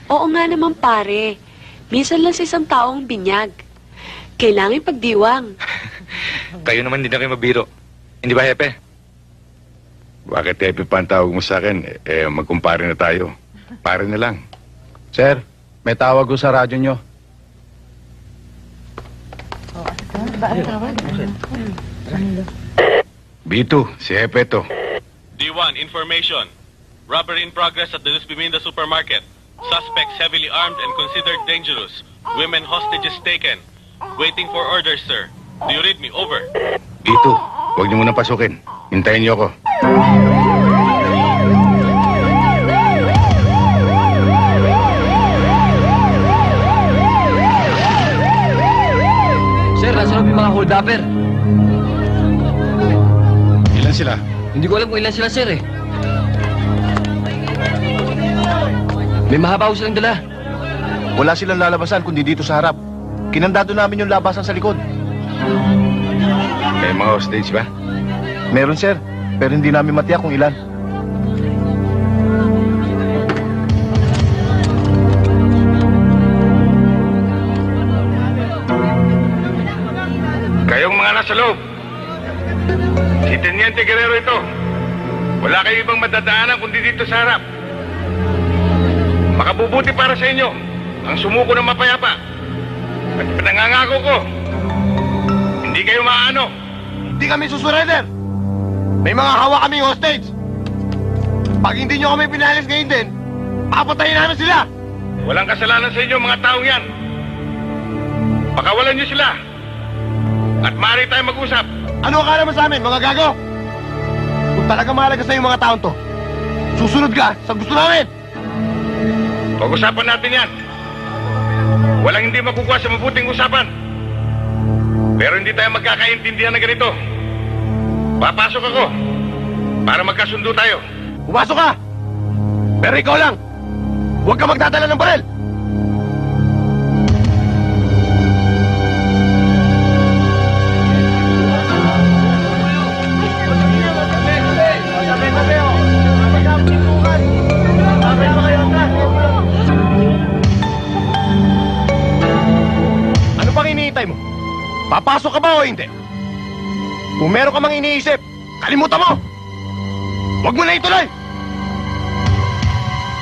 Oo nga naman pare. Minsan lang sa isang taong binyag. Kailangan pagdiwang. Kayo naman hindi na kayo mabiro. Hindi ba, Hepe? Bakit Hepe pa ang tawag mo sa akin? Magkumpare na tayo. Pare na lang. Sir, may tawag ko sa radyo nyo. Bito, si Hepe to. D1, information. Robbery in progress at the Luz Biminda supermarket. Suspects heavily armed and considered dangerous. Women hostages taken. Waiting for orders, sir. Do you read me? Over. Bito, huwag niyo muna pasukin. Hintayin niyo ako. Sir, nasa loob yung mga hold-upper. Ilan sila? Hindi ko alam kung ilan sila, sir, eh. May mahaba ko silang dala. Wala silang lalabasan kundi dito sa harap. Kinandado namin yung labasan sa likod. May mga hostage ba? Meron, sir. Pero hindi namin matiyak kung ilan. Kayong mga nasa loob. Si Teniente Guerrero ito. Wala kayo ibang madadaanan kundi dito sa harap. Makabubuti para sa inyo ang sumuko ng mapayapa. At pinangangako ko, hindi kayo maano. Hindi kami susurrender. May mga hawa kaming hostage. Pag hindi nyo kami pinalis ngayon din, papatayin namin sila. Walang kasalanan sa inyo mga taong yan. Pakawalan nyo sila. At maaari tayo mag-usap. Ano akala mo sa amin, mga gago? Kung talaga mahalaga sa yung mga taon to, susunod ka sa gusto namin. Pag-usapan natin yan. Walang hindi makukuha sa mabuting usapan. Pero hindi tayo magkakaintindihan na ganito. Papasok ako para magkasundo tayo. Pumasok ka! Pero ikaw lang, huwag ka magdadala ng baril. Ano pang iniintay mo? Papasok ka ba o hindi? Kung meron ka mang iniisip, kalimutan mo! Huwag mo na ituloy!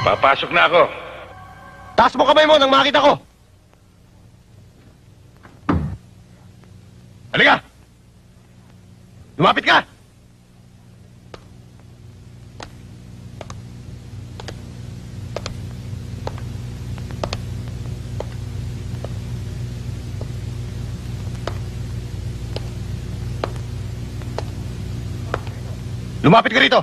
Papasok na ako. Taas mo kamay mo nang makita ko! Halika! Lumapit ka! Lumapit ka rito!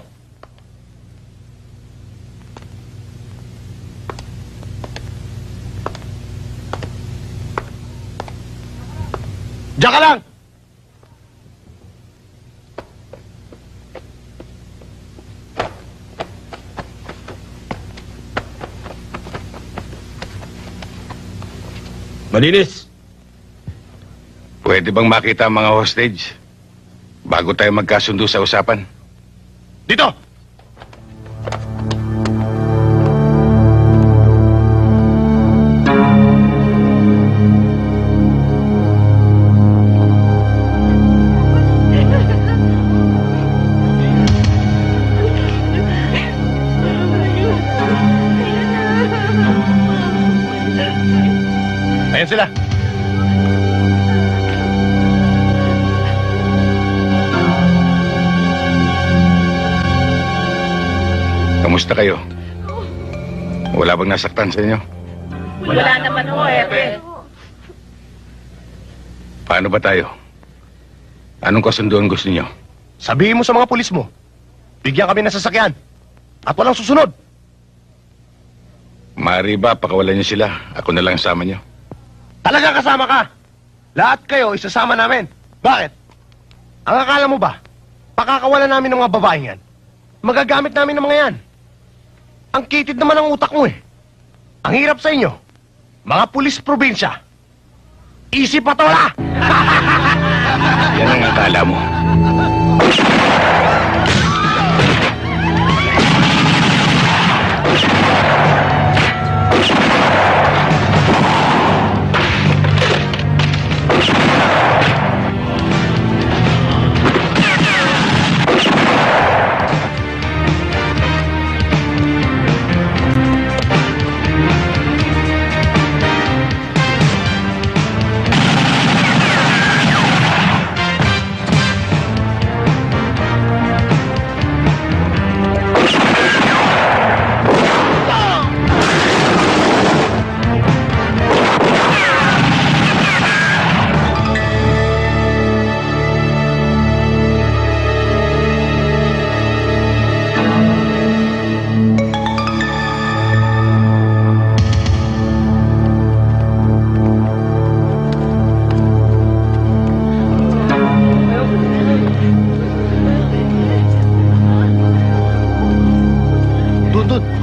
Diyan ka lang! Malinis! Pwede bang makita ang mga hostage bago tayo magkasundo sa usapan? Dito! Ayan sila. Kamusta kayo? Wala bang nasaktan sa inyo? Wala naman ho, Hepe. Paano ba tayo? Anong kasunduan gusto niyo? Sabihin mo sa mga pulis mo, bigyan kami ng sasakyan at walang susunod. Maaari ba pakawalan niyo sila? Ako na lang sama niyo. Talagang kasama ka. Lahat kayo isasama namin. Bakit? Ang akala mo ba, pakakawalan namin ng mga babaeng yan? Magagamit namin ng mga yan. Ang kitid naman ang utak mo eh. Ang hirap sa inyo, mga pulis probinsya. Isip patola! Yan ang akala mo.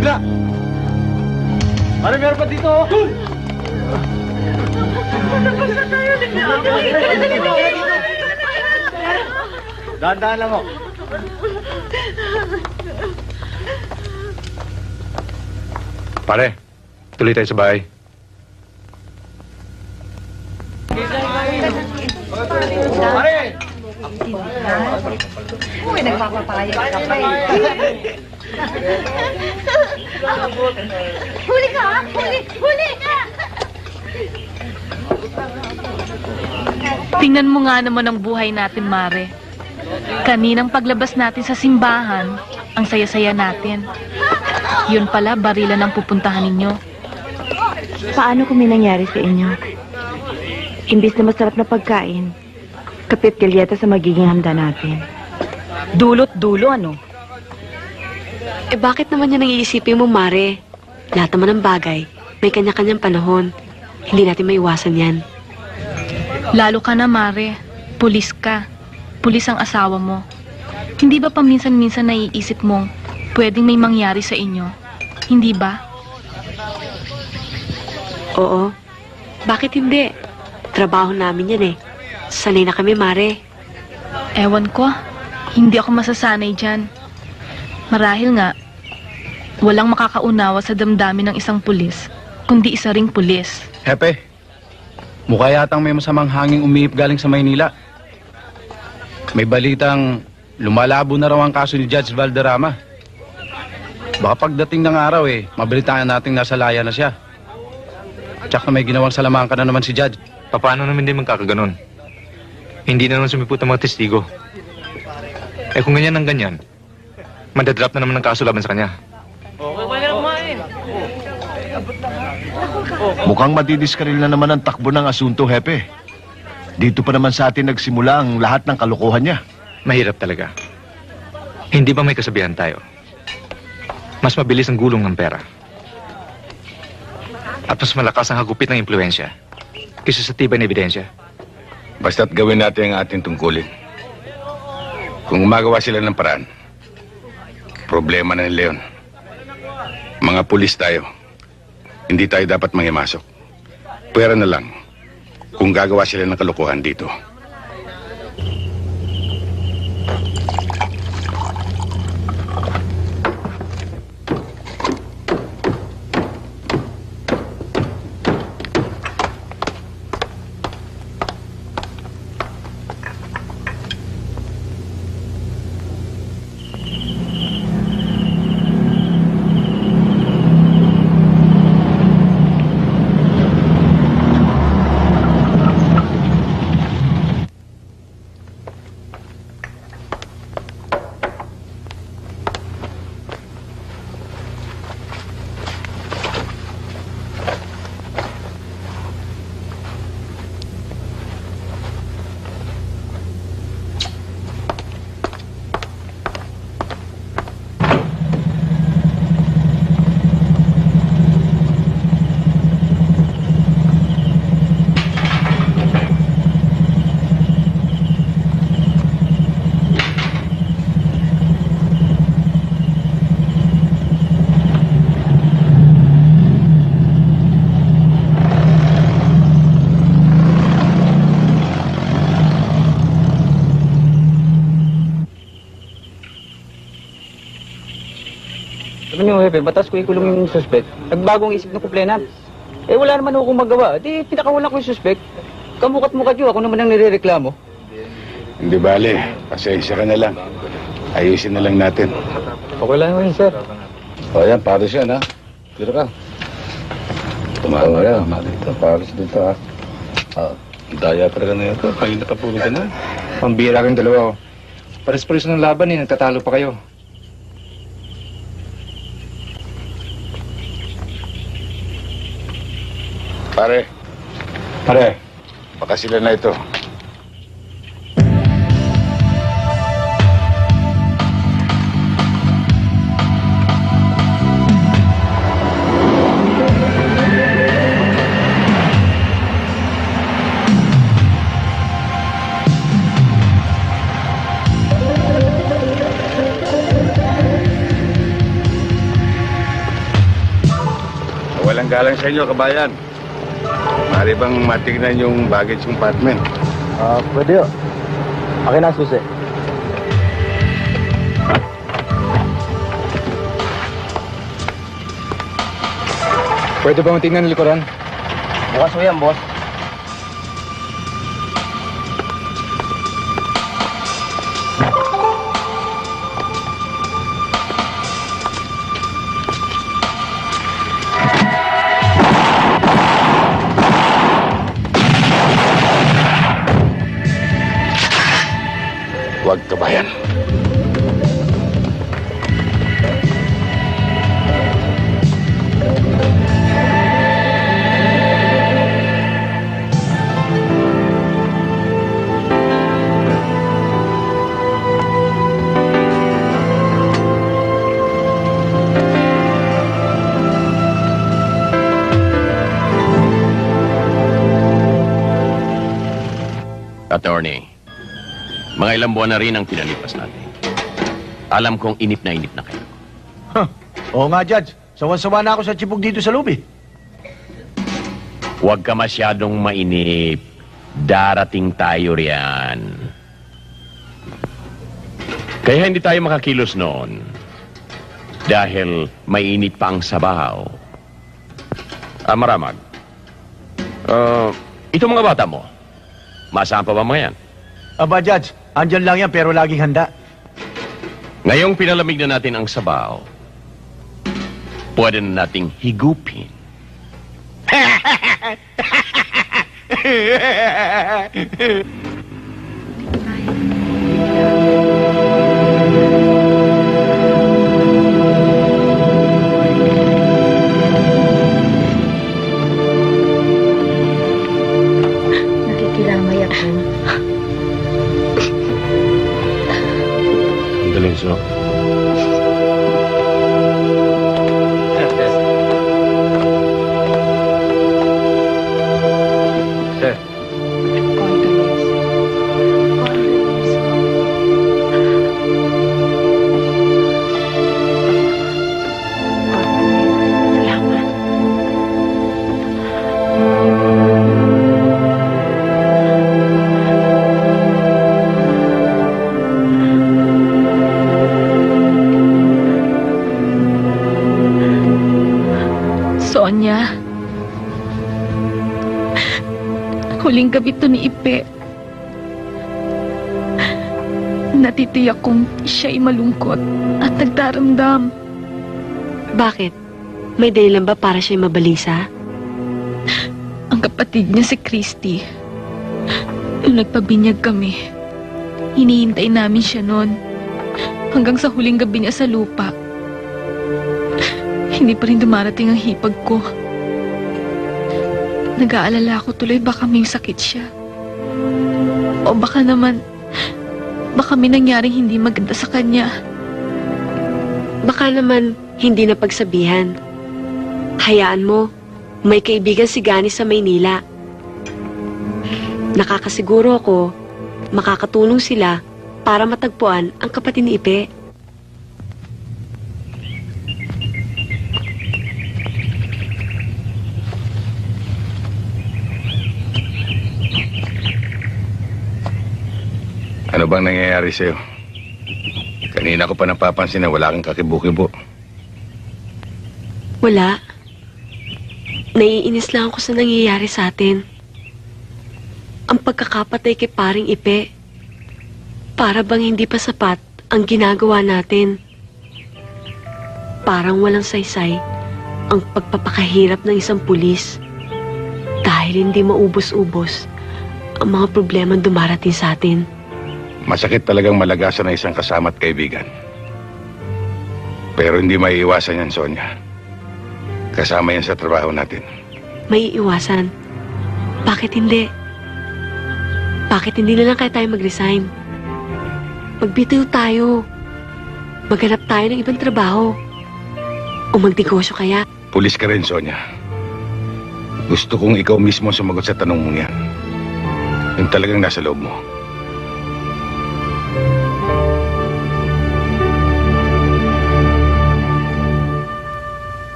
bigla. Pare, meron pa dito. Dahan-dahan lang ako. Pare, tuloy tayo sa bahay. Pare! Uy, nagpapapayag ka pa eh. Huli ka! Huli ka! Tingnan mo nga naman ang buhay natin, Mare. Kaninang paglabas natin sa simbahan, ang saya-saya natin. Yun pala, barilan ang pupuntahan ninyo. Paano kung may nangyari sa inyo? Imbis na masarap na pagkain, kapit kalyeta sa magiging handa natin. Dulot dulo, ano? Eh bakit naman yan ang iisipin mo, Mare? Lahat naman ng bagay, may kanya-kanyang panahon. Hindi natin maiwasan yan. Lalo ka na, Mare. Pulis ka. Pulis ang asawa mo. Hindi ba paminsan-minsan naiisip mong pwedeng may mangyari sa inyo? Hindi ba? Oo. Bakit hindi? Trabaho namin yan eh. Sanay na kami, Mare. Ewan ko. Hindi ako masasanay dyan. Marahil nga, walang makakaunawa sa damdamin ng isang pulis, kundi isa ring pulis. Hepe, mukha yatang may masamang hanging umiip galing sa Maynila. May balitang lumalabo na raw ang kaso ni Judge Valderrama. Baka pagdating ng araw mabalitaan nating nasa laya na siya. Tsaka may ginawang salamangka na naman si Judge. Paano naman din magkakaganon? Hindi na naman sumipot ang mga testigo. Eh kung ganyan ang ganyan, madadrop na naman ang kaso laban sa kanya. Mukhang matidiskaril na naman ang takbo ng asunto, Hepe. Dito pa naman sa atin nagsimula ang lahat ng kalokohan niya. Mahirap talaga. Hindi ba may kasabihan tayo? Mas mabilis ang gulong ng pera. At mas malakas ang hagupit ng impluensya kaysa sa tibay na ebidensya. Basta't gawin natin ang ating tungkulin. Kung gumagawa sila ng paraan, problema na nila yun. Mga pulis tayo. Hindi tayo dapat mangimasok. Pwera na lang kung gagawa sila ng kalokohan dito. Sabi niyo, Hepe, batas ko ikulong yung suspect. Nagbagong isip ng kumplena. Eh, wala naman akong magawa. Di, pinakawalan ko yung suspect. Kamukat-mukat yun. Ako naman ang nirereklamo. Hindi bale, pasensya ka na lang. Ayusin na lang natin. Okay lang yun, sir. O yan, pares yan ha. Dito ka. Tumama yan. Dito, pares dito ha. Daya talaga na ito. Pahina pa puro ka na. Pambira kayong dalawa. Pares-pares ng laban nagtatalo pa kayo. Pare, baka sila na ito. galang sa inyo, kabayan. Maaari bang matignan yung baggage compartment? Pwede yun. Akin na susi. Pwede ba matingnan ng likuran? Bukas mo yan, boss. Huwag, kabayan. Attorney, mga ilang buwan na rin ang pinalipas natin. Alam kong inip na kayo. Oo nga, Judge. Sawan-sawa na ako sa chipog dito sa lobby. Huwag ka masyadong mainip. Darating tayo riyan. Kaya hindi tayo makakilos noon. Dahil mainit pa ang sabaw. Maramag. Ito mga bata mo. Masaan pa ba mga yan? Aba, Judge. Andyan lang yan pero laging handa. Ngayong pinalamig na natin ang sabaw, pwede na nating higupin. Nakikilamay ako. Galing, so. Sir. Sonia. Huling gabi to ni Ipe. Natitiyak kong siya'y malungkot at nagdaramdam. Bakit? May dahilan ba para siya'y mabalisa? Ang kapatid niya si Christy. Nung nagpabinyag kami, hinihintay namin siya noon. Hanggang sa huling gabi niya sa lupa. Hindi pa rin dumarating ang hipag ko. Nag-aalala ako tuloy baka may sakit siya. O baka may nangyaring hindi maganda sa kanya. Baka naman hindi na pagsabihan. Hayaan mo, may kaibigan si Gani sa Maynila. Nakakasiguro ako, makakatulong sila para matagpuan ang kapatid ni Ipe. Ano bang nangyayari sa'yo? Kanina ko pa napapansin na wala kang kakibukibo. Wala. Naiinis lang ako sa nangyayari sa atin. Ang pagkakapatay kay paring Ipe. Para bang hindi pa sapat ang ginagawa natin. Parang walang saysay ang pagpapakahirap ng isang pulis. Dahil hindi maubos-ubos ang mga problema dumarating sa atin. Masakit talagang malagasan ng isang kasama at kaibigan. Pero hindi maiiwasan yan, Sonia. Kasama yan sa trabaho natin. May iiwasan. Bakit hindi? Bakit hindi na lang kaya tayo mag-resign? Magbitiw tayo. Maghanap tayo ng ibang trabaho. O magnegosyo kaya. Pulis ka rin, Sonia. Gusto kong ikaw mismo sumagot sa tanong mong yan. Yung talagang nasa loob mo.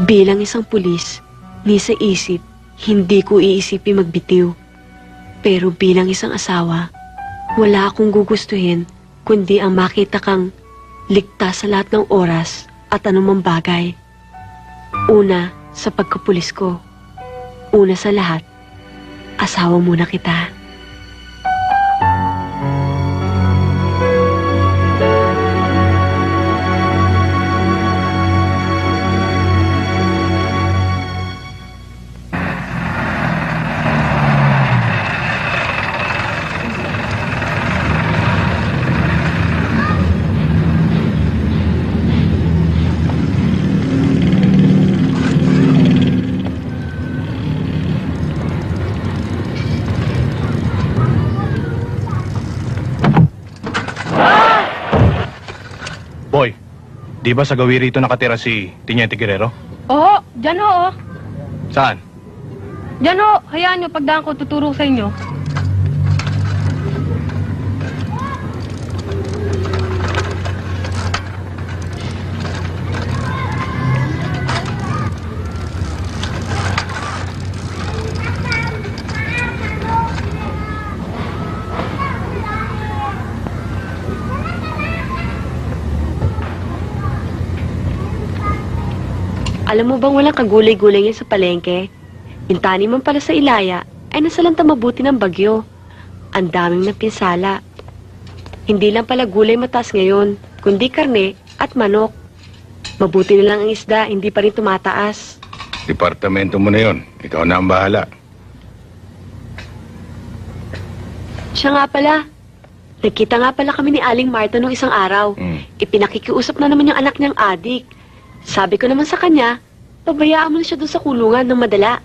Bilang isang pulis, Ni sa isip, hindi ko iisipin magbitiw. Pero bilang isang asawa, wala akong gugustuhin kundi ang makita kang ligtas sa lahat ng oras at anumang bagay. Una, sa pagkapulis ko. Una sa lahat, asawa muna kita. Boy, di ba sa gawi rito nakatira si Teniente Guerrero? Oo, dyan ho, oh. Saan? Dyan ho, hayaan nyo, pagdaan ko, tuturo sa inyo. Alam mo bang walang kagulay-gulay yan sa palengke? Yung taniman pala sa Ilaya ay nasalanta mabuti ng bagyo. Ang daming napinsala. Hindi lang pala gulay mataas ngayon, kundi karne at manok. Mabuti na lang ang isda, hindi pa rin tumataas. Departamento mo na yon. Ikaw na ang bahala. Siya nga pala. Nagkita nga pala kami ni Aling Marta nung isang araw. Ipinakikiusap na naman yung anak niyang adik. Sabi ko naman sa kanya, pabayaan mo na siya doon sa kulungan ng madala.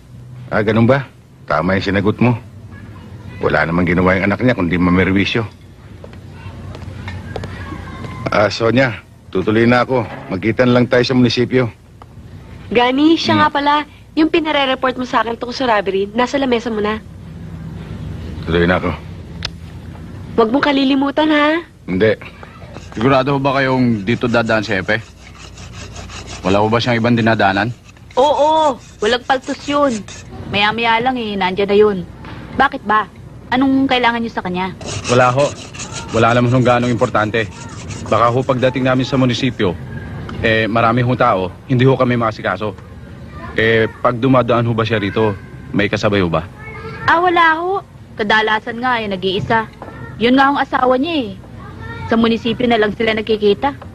Ah, ganun ba? Tama yung sinagot mo. Wala namang ginawa yung anak niya kundi mamerwisyo. Sonia, tutuloy na ako. Magkita na lang tayo sa munisipyo. Gani, siya nga pala, yung pinare-report mo sa akin tungkol sa robbery, nasa lamesa mo na. Tuloy na ako. Huwag mong kalilimutan, ha? Hindi. Sigurado ba kayong dito dadaan si Epe? Wala ko ba siyang ibang dinadaanan? Oo, walang paltos yun. Maya-maya lang nandyan na yun. Bakit ba? Anong kailangan niyo sa kanya? Wala ho. Wala naman hong ganong importante. Baka ho pagdating namin sa munisipyo, marami hong tao, hindi ho kami makasikaso. Pag dumadaan ho ba siya rito, may kasabay ho ba? Wala ho. Kadalasan nga nag-iisa. Yun nga ang asawa niya Sa munisipyo na lang sila nagkikita.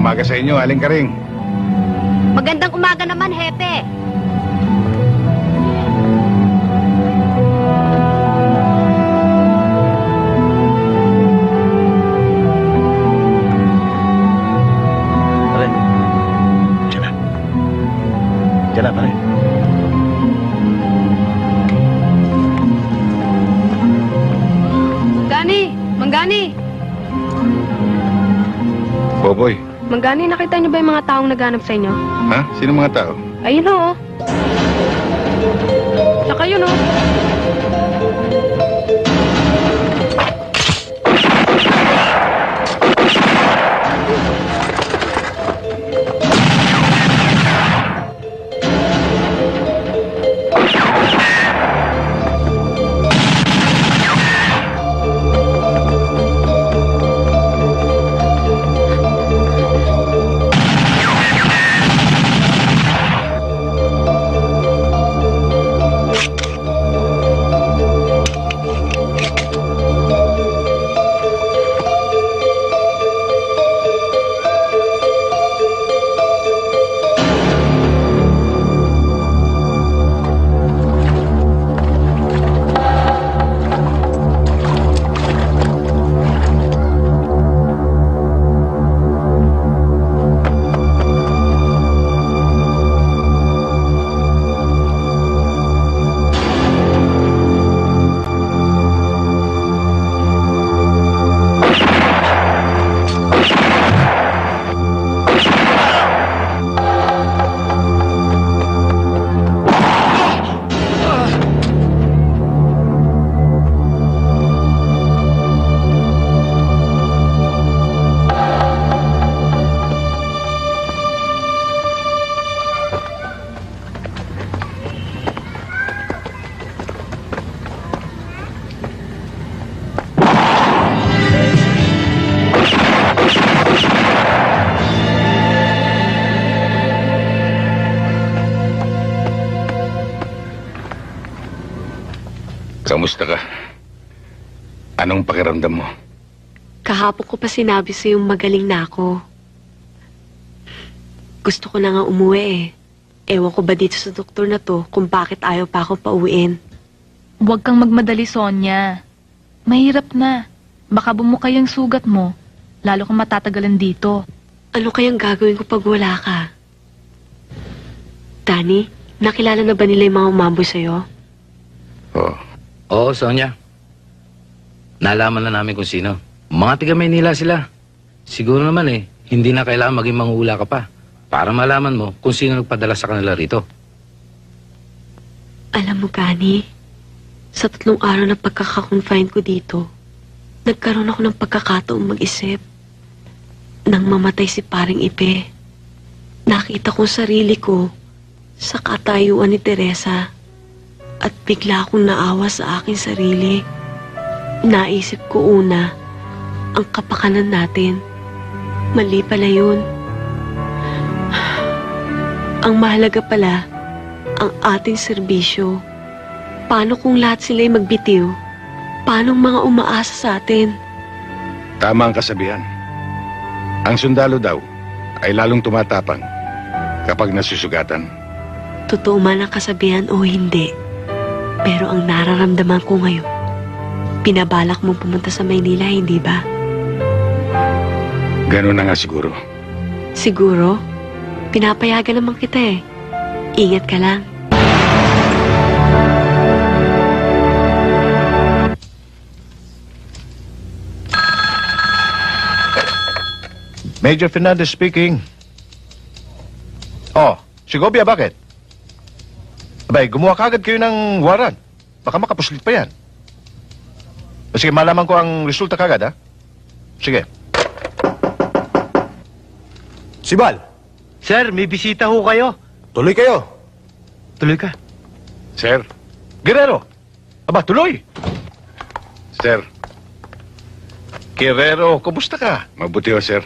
Umaga sa inyo, Aling Karing. Magandang umaga naman, Hepe. Pare. Diyan na. Diyan na, pare. Gani, Manggani. Boboy. Manggani, nakita niyo ba yung mga taong naghanap sa inyo? Ha? Sino mga tao? Ayun ho. Saka yun ho. Kamusta ka? Anong pakiramdam mo? Kahapon ko pa sinabi sa'yo magaling na ako. Gusto ko na nga umuwi eh. Ewan ko ba dito sa doktor na to kung bakit ayaw pa ako pauwiin. Huwag kang magmadali, Sonia. Mahirap na. Baka bumukay ang sugat mo. Lalo kang matatagalan dito. Ano kayang gagawin ko pag wala ka? Danny, nakilala na ba nila yung mga umamboy sa'yo? Oo. Oo, Sonia. Nalaman na namin kung sino. Mga tiga Maynila sila. Siguro naman hindi na kailangan maging mangula ka pa para malaman mo kung sino nagpadala sa kanila rito. Alam mo, Gani, sa 3 araw na pagkakakonfine ko dito, nagkaroon ako ng pagkakataong mag-isip. Nang mamatay si Paring Ipe, nakita ko sarili ko sa katayuan ni Teresa at bigla akong naawa sa aking sarili. Naisip ko una, ang kapakanan natin. Mali pala yun. Ang mahalaga pala, ang ating serbisyo. Paano kung lahat sila'y magbitiw? Paano ang mga umaasa sa atin? Tama ang kasabihan. Ang sundalo daw ay lalong tumatapang kapag nasusugatan. Totoo man ang kasabihan o hindi. Pero ang nararamdaman ko ngayon, pinabalak mong pumunta sa Maynila, hindi ba? Ganun na nga siguro. Siguro? Pinapayagan naman kita eh. Ingat ka lang. Major Fernandez speaking. Oh, si Gobia, bakit? Abay, gumawa kagad kayo ng warrant. Baka makapuslit pa yan. Sige, malaman ko ang resulta kagad, ha? Sige. Sibal! Sir, may bisita ho kayo. Tuloy kayo. Tuloy ka. Sir, Guerrero! Aba, tuloy! sir, Guerrero, kumusta ka? mabuti ho, sir.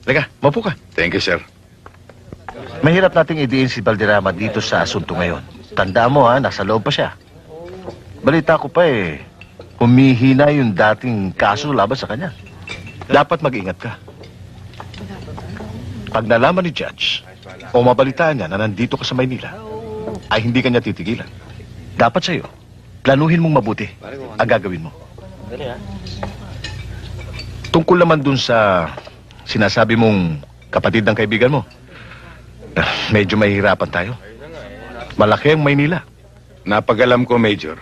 Halika, maupo ka. Thank you, sir. Mahirap nating idiin si Valderrama dito sa asunto ngayon. Tandaan mo, ha, nasa loob pa siya. Balita ko pa humihina yung dating kaso laban sa kanya. Dapat mag-ingat ka. Pag nalaman ni Judge o mabalitaan niya na nandito ka sa Maynila, ay hindi kanya titigilan. Dapat sa'yo, planuhin mong mabuti ang gagawin mo. Tungkol naman dun sa sinasabi mong kapatid ng kaibigan mo, medyo mahihirapan tayo. Malaki ang Maynila. Napagalam ko, Major.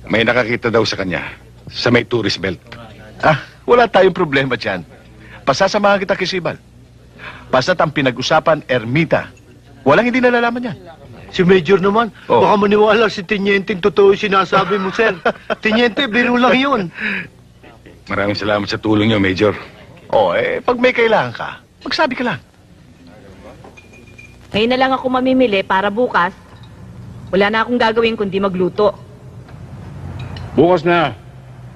May nakakita daw sa kanya sa may tourist belt. Wala tayong problema dyan. Pasasamahan kita kay Sibal. Basta't ang pinag-usapan, ermita. Walang hindi nalalaman yan. Si Major naman, Oh. baka maniwala si Tinienteng totoo yung sinasabi mo, sir. Tiniente, biro lang yun. Maraming salamat sa tulong niyo, Major. Pag may kailangan ka, magsabi ka lang. Ngayon na lang ako mamimili para bukas. Wala na akong gagawin kundi magluto. Bukas na.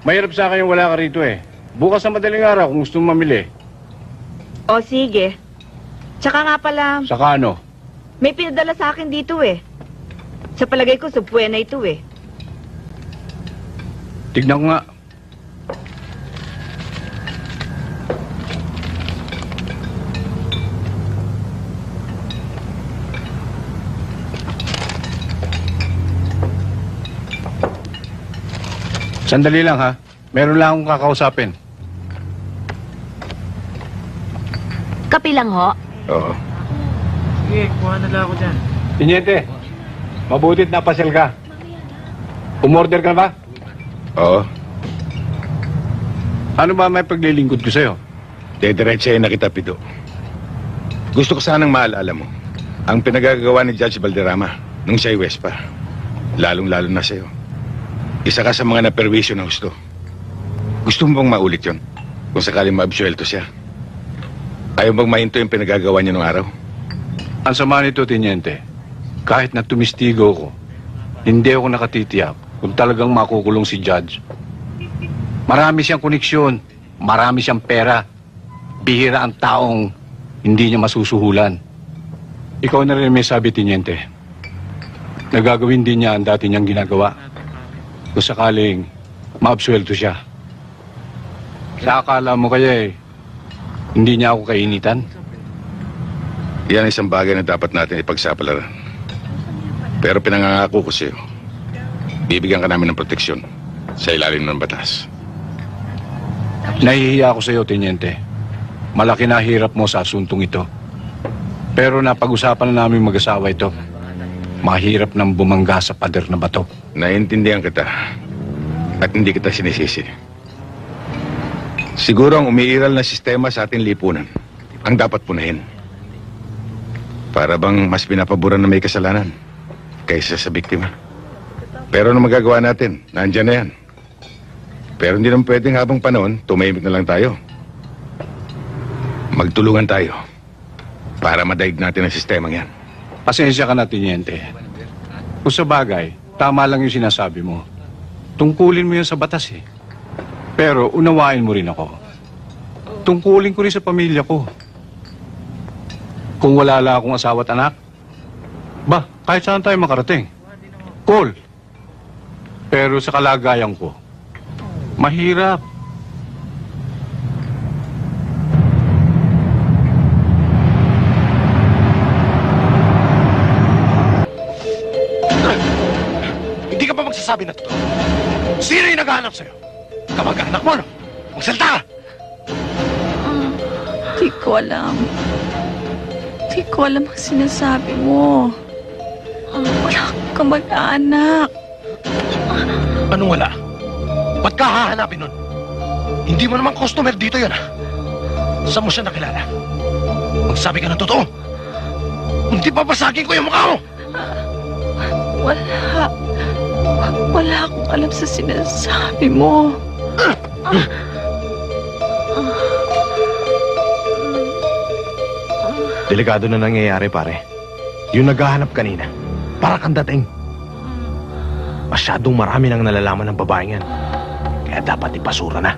Mahirap sa akin yung wala ka rito Bukas na madaling araw kung gusto mong mamili. O sige. Tsaka nga pala, Saka ano? may pinadala sa akin dito Sa palagay ko, subpuena ito Tignan ko nga. Sandali lang ha. Meron lang akong kakausapin. Kapi lang ho. Oo. Sige, kuha na lang ako dyan. Tinyente, mabutit napasyal ka. Umorder ka ba? Oo. Ano ba may paglilingkod ko sa'yo? Dediretsahin na kita, Pido. Gusto ko sanang maalala mo ang pinagagawa ni Judge Valderrama nung siya'y West pa. Lalong-lalo na sa'yo. Isa ka sa mga naperwisyo ng husto. Gusto mo bang maulit yon? Kung sakaling maabsuelto siya? Ayaw bang mahinto yung pinagagawa niya nung araw? Ang sama nito, Tinyente, kahit na tumistigo ko, hindi ako nakatitiyak kung talagang makukulong si Judge. Marami siyang koneksyon, marami siyang pera. Bihira ang taong hindi niya masusuhulan. Ikaw na rin may sabi, Tinyente. Nagagawin din niya ang dati niyang ginagawa. kung sakaling maabsuelto siya. Sa akala mo kaya hindi niya ako kainitan? Yan isang bagay na dapat natin ipagsapalaran. Pero pinangangako ko sa'yo, bibigyan ka namin ng proteksyon sa ilalim ng batas. Nahihiya ako sa iyo, Teniente. Malaki na hirap mo sa asuntong ito. Pero napag-usapan na namin mag-asawa ito. Mahirap nang bumangga sa pader na bato. Naiintindihan kita at hindi kita sinisisi. Siguro ang umiiral na sistema sa ating lipunan ang dapat punahin. Para bang mas pinapaboran na may kasalanan kaysa sa biktima. Pero ano magagawa natin? Nandyan na yan. Pero hindi naman pwedeng habang panahon, tumahimik na lang tayo. Magtulungan tayo para madaig natin ang sistemang yan. Pasensya ka na, Teniente. Kung sa bagay, tama lang yung sinasabi mo. Tungkulin mo yan sa batas eh. Pero unawain mo rin ako. Tungkulin ko rin sa pamilya ko. Kung wala lang akong asawa at anak, kahit saan tayo makarating. Cool. Pero sa kalagayan ko, mahirap. Hindi ka pa magsasabi na totoo. Sino yung naghahanap sa'yo? Kamag-anak mo, no? Magsalita ka! Di ko alam. Di ko alam ang sinasabi mo. Wala akong kamag-anak. Anong wala? Ba't ka hahanapin nun? Hindi mo naman customer dito yun, ha? Saan mo siya nakilala? Magsabi ka ng totoo. Hindi papasagin ko yung mukha mo! Wala. Wala akong alam sa sinasabi mo. Delikado na nangyayari, pare. Yung naghahanap kanina, para kang dating. Masyadong marami nang nalalaman ng babaeng yan. Kaya dapat ipasura na.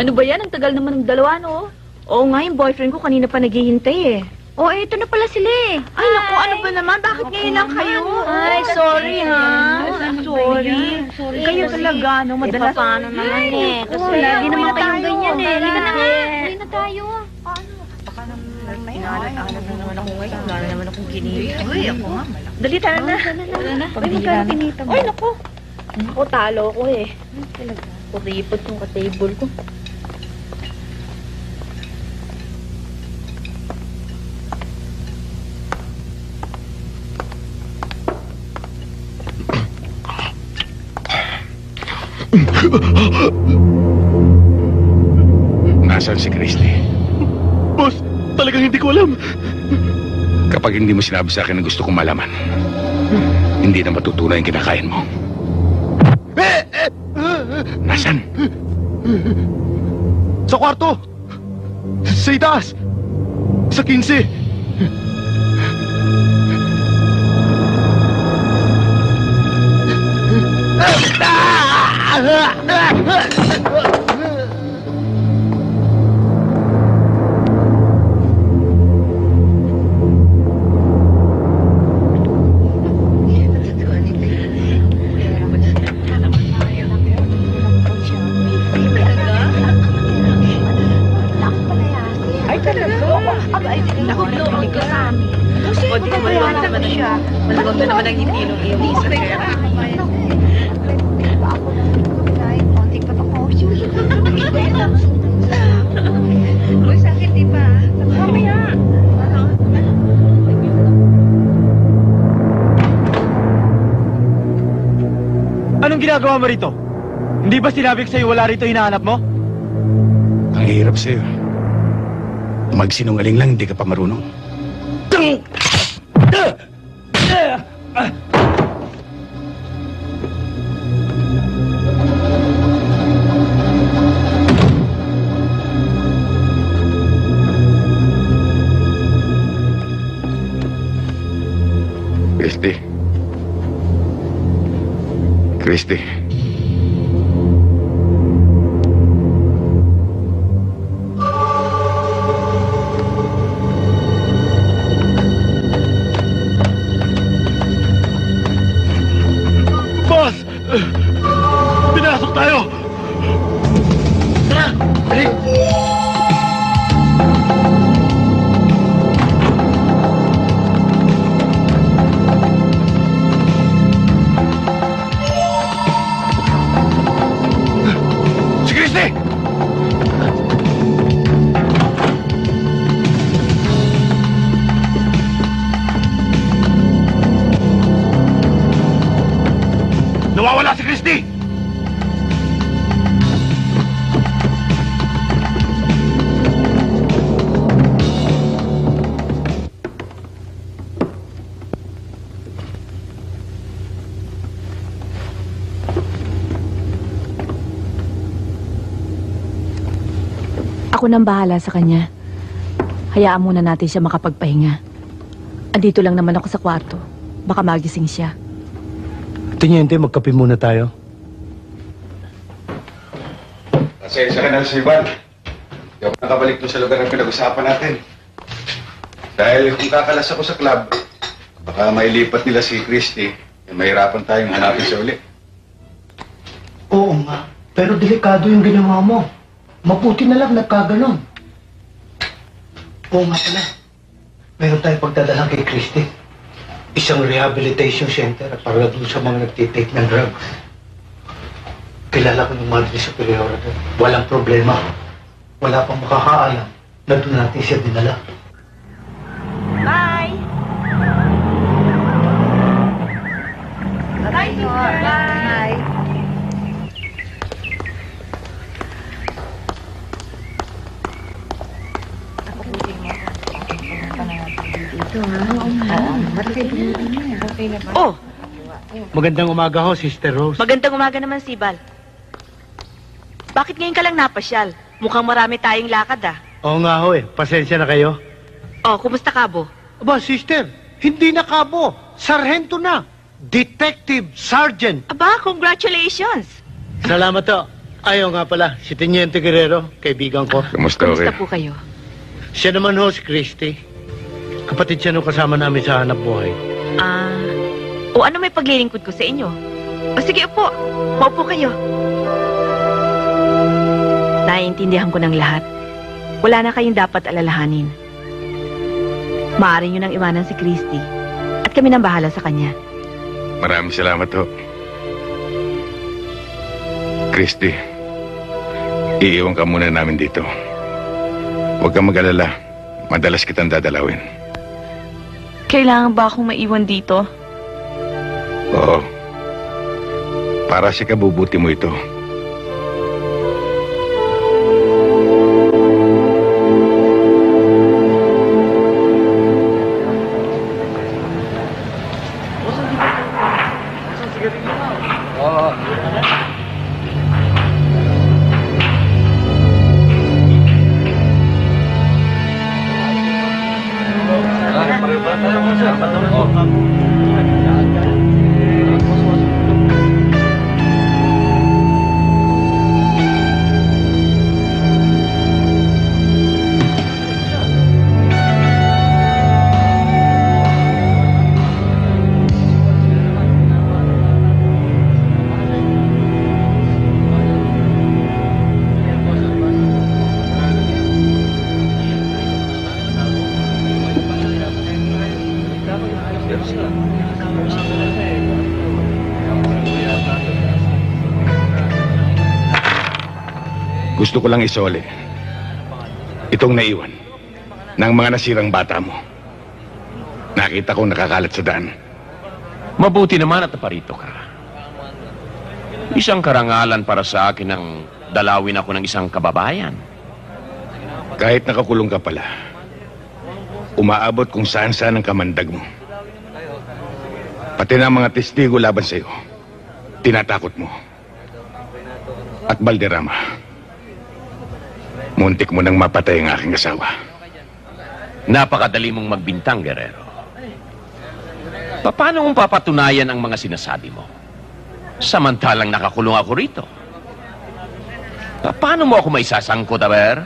Ano ba yan? Ang tagal naman ng dalawa, no? Oo nga, yung boyfriend ko kanina pa naghihintay eh. Oh, eto na pala sila eh. Ay, naku, ano ba naman? Bakit ngayon lang kayo? Ay, sorry ha. Sorry. Kayo talaga, no? Madalas. Paano naman eh. Kasi lagi naman kayong ganyan eh. Halika na nga. Halika na tayo. Alam na naman ako ngayon. Wala na naman akong kinita. Uy, ako nga. Dali, tara na. Uy, magkano kinita mo? Ay, naku. Ako, talo ko eh. Talaga. Kuripot yung ka-table ko. Nasaan si Christy? Boss, talagang hindi ko alam. Kapag hindi mo sinabi sa akin na gusto kong malaman, hindi na matutunan yung kinakain mo. Nasaan? Sa kwarto! Sa itaas! Sa 15! Ay, talaga? Ay, naku, hindi ka sa amin. O, di maluwag naman siya. Maluwag na naman ang hindi nung iyong isa. Kaya Uy, sakit di ba? Mamaya. Anong ginagawa mo rito? Hindi ba sinabi ko sa'yo wala rito hinahanap mo? Ang hirap sa'yo. Magsinungaling lang, hindi ka pa marunong. Christy. Christy. Boss! Tara! Dali! Si Christy! Nawawala si Christy! Ako nang bahala sa kanya. Hayaan muna natin siya makapagpahinga. Andito lang naman ako sa kwarto. Baka magising siya. Teniente, magkape muna tayo. Pasensya ka na, Siban. Hindi ako nakabalik doon sa lugar ng pinag-usapan natin. Dahil kung kakalas ako sa club, baka mailipat nila si Christy, mahirapan tayong hanapin siya uli. Oo nga, pero delikado yung ginawa mo. Mabuti na lang nagkaganon. Oo nga pala. Meron tayong pagdadalang kay Christy. Isang rehabilitation center para doon sa mga nagtitake ng drugs. Kilala ko yung Madre Superiora doon. Walang problema. Wala pang makakaalam na doon natin siya dinala. Bye! Bye, sister! Bye! Oh, Magandang umaga ho, Sister Rose. magandang umaga naman, Sibal. Bakit ngayon ka lang napasyal? Mukhang marami tayong lakad, ah. Oo nga ho eh. Pasensya na kayo. Oh, kumusta ka, Bo? Aba, Sister, hindi na kabo. Sargento na. Detective Sergeant. Aba, congratulations! Salamat to. Ayaw nga pala, si Teniente Guerrero, kaibigan ko. Kamusta, Kumusta po kayo? Siya naman ho, si Christy. Kapatid siya nung kasama namin sa hanap buhay. O ano may paglilingkod ko sa inyo? O sige, upo. Maupo kayo. Naiintindihan ko ng lahat. Wala na kayong dapat alalahanin. Maaari nyo nang iwanan si Christy. At kami nang bahala sa kanya. Maraming salamat ho. Christy, iiwan ka muna namin dito. Huwag kang mag-alala. Madalas kitang dadalawin. Kailangan ba akong maiwan dito? Oo. Para sa kabubuti mo ito. Gusto ko lang isole itong naiwan ng mga nasirang bata mo. Nakita ko nakakalat sa daan. Mabuti naman at naparito ka. Isang karangalan para sa akin ang dalawin ako ng isang kababayan. Kahit nakakulong ka pala, umaabot kung saan-saan ang kamandag mo. Pati na mga testigo laban sa'yo, tinatakot mo. At Valderrama, muntik mo nang mapatay ang aking asawa. Napakadali mong magbintang, Guerrero. Paano mong papatunayan ang mga sinasabi mo? Samantalang nakakulong ako rito. Paano mo ako maisasangkot, Aber?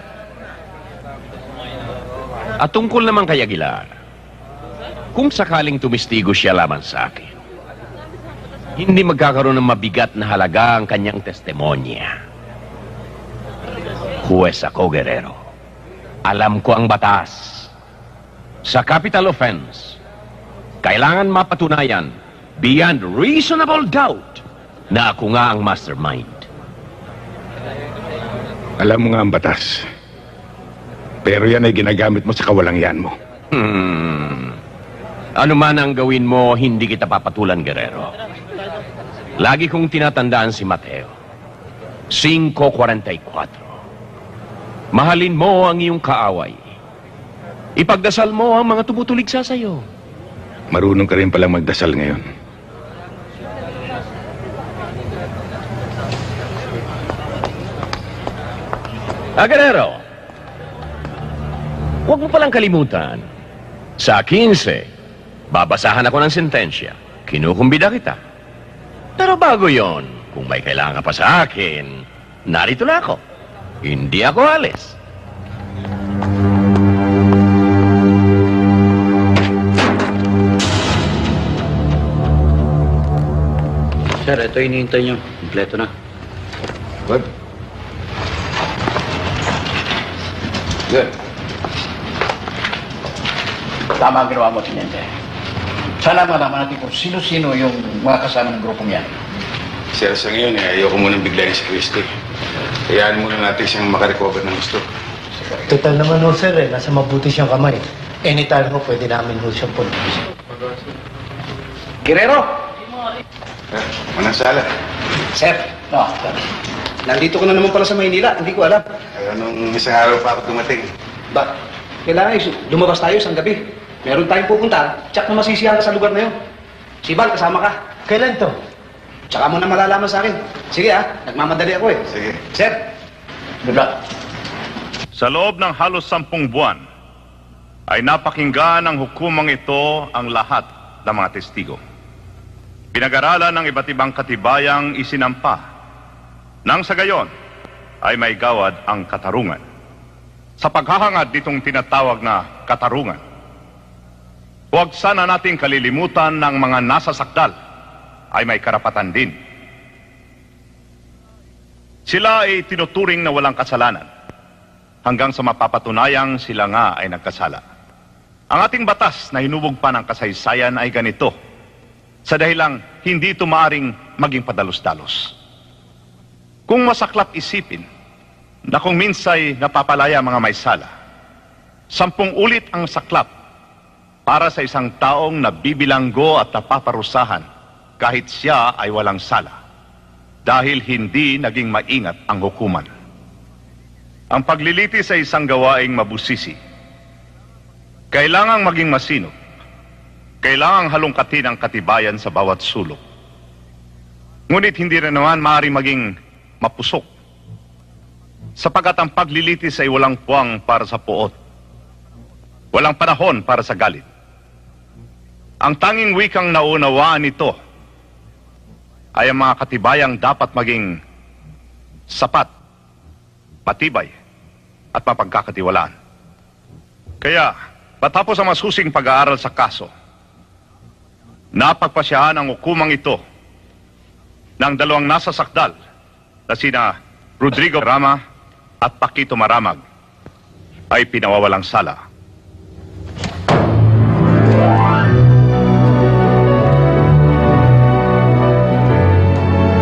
At tungkol naman kay Aguilar, kung sakaling tumistigo siya laban sa akin, hindi magkakaroon ng mabigat na halaga ang kanyang testimonya. Huwes ako, Guerrero. Alam ko ang batas. Sa capital offense, kailangan mapatunayan beyond reasonable doubt na ako nga ang mastermind. Alam mo nga ang batas. Pero yan ay ginagamit mo sa kawalangian mo. Ano man ang gawin mo, hindi kita papatulan, Guerrero. Lagi kong tinatandaan si Mateo. 5:44. Mahalin mo ang iyong kaaway. Ipagdasal mo ang mga tumutulig sa sayo. Marunong ka rin palang magdasal ngayon. Guerrero, huwag mo palang kalimutan. Sa 15, babasahan ako ng sentensya. Kinukumbida kita. Pero bago yon, kung may kailangan pa sa akin, narito na ako. Hindi ako alis. Sir, ito hinihintay nyo. Kompleto na. Good. Good. Tama ang ginawa mo, Tiniente. Sana malaman natin kung sino-sino yung mga kasama ng grupong yan. Sir, sa ngayon, ayoko munang biglayin si Christy. Hayaan muna natin siyang makarecover ng gusto. Total naman ho, sir, nasa mabuti siyang kamay. Anytime ho, pwede namin ho siyang puntusin. Guerrero! Manang sala. Sir, no. Nandito ko na naman pala sa Maynila. Hindi ko alam. Nung isang araw pa ako dumating. Ba, kailangan lumabas tayo isang gabi. Meron tayong pupunta. Tsak na masisiyahan ka sa lugar na yun. Sibal, kasama ka. Kailan to? Tsaka mo na malalaman sa akin. Sige nagmamadali ako eh. Sige. Sir, good luck. Sa loob ng halos 10 buwan, ay napakinggan ng hukumang ito ang lahat ng mga testigo. Pinag-aralan ng iba't ibang katibayang isinampa. Nang sa gayon, ay may gawad ang katarungan. Sa paghahangad nitong tinatawag na katarungan, huwag sana nating kalilimutan ng mga nasasakdal ay may karapatan din. Sila ay tinuturing na walang kasalanan hanggang sa mapapatunayang sila nga ay nagkasala. Ang ating batas na hinubog pa ng kasaysayan ay ganito, sa dahilang hindi ito maaring maging padalos-dalos. Kung masaklap isipin na kung minsay napapalaya mga may sala, 10 ulit ang saklap para sa isang taong nabibilanggo at napaparusahan kahit siya ay walang sala dahil hindi naging maingat ang hukuman. Ang pagliliti sa isang gawaing mabusisi, kailangang maging masinop, kailangang halongkatin ang katibayan sa bawat sulok. Ngunit hindi rin naman maaaring maging mapusok, sapagkat ang paglilitis ay walang puwang para sa puot, walang panahon para sa galit. Ang tanging wikang naunawaan nito ay ang mga katibayang dapat maging sapat, matibay, at mapagkakatiwalaan. Kaya, matapos ang masusing pag-aaral sa kaso, napagpasyahan ang hukumang ito ng 2 nasasakdal na sina Rodrigo Rama at Paquito Maramag ay pinawawalang sala.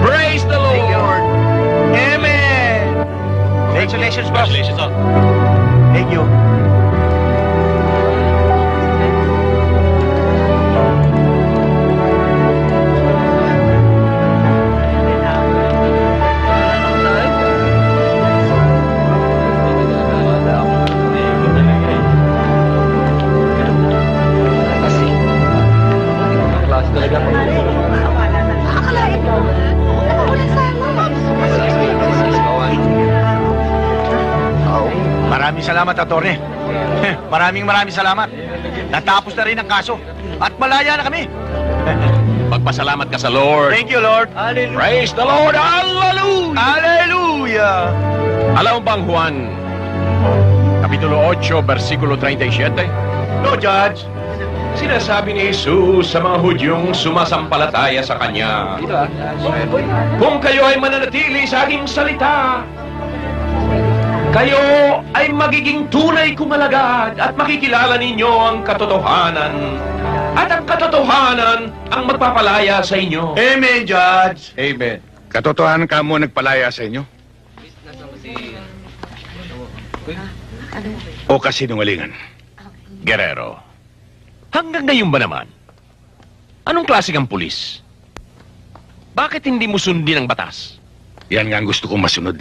Praise the Lord! Amen! Congratulations, boss. Congratulations, all. Thank you. Maraming salamat, Attorney. Maraming salamat. Natapos na rin ang kaso. At malaya na kami. Magpasalamat ka sa Lord. Thank you, Lord. Hallelujah. Praise the Lord! Hallelujah! Hallelujah! Alam mo bang Juan, Kapitulo 8, versikulo 37? No, Judge. Sinasabi ni Jesus sa mga Hudyong sumasampalataya sa Kanya, kung kayo ay mananatili sa aking salita, Kayo ay magiging tunay kong alagad at makikilala ninyo ang katotohanan. At ang katotohanan ang magpapalaya sa inyo. Amen, Judge. Amen. Katotohanan ka mo nagpalaya sa inyo? O kasinungalingan? Guerrero, hanggang ngayon ba naman? Anong klase kang pulis? Bakit hindi mo sundin ang batas? Yan nga ang gusto kong masunod.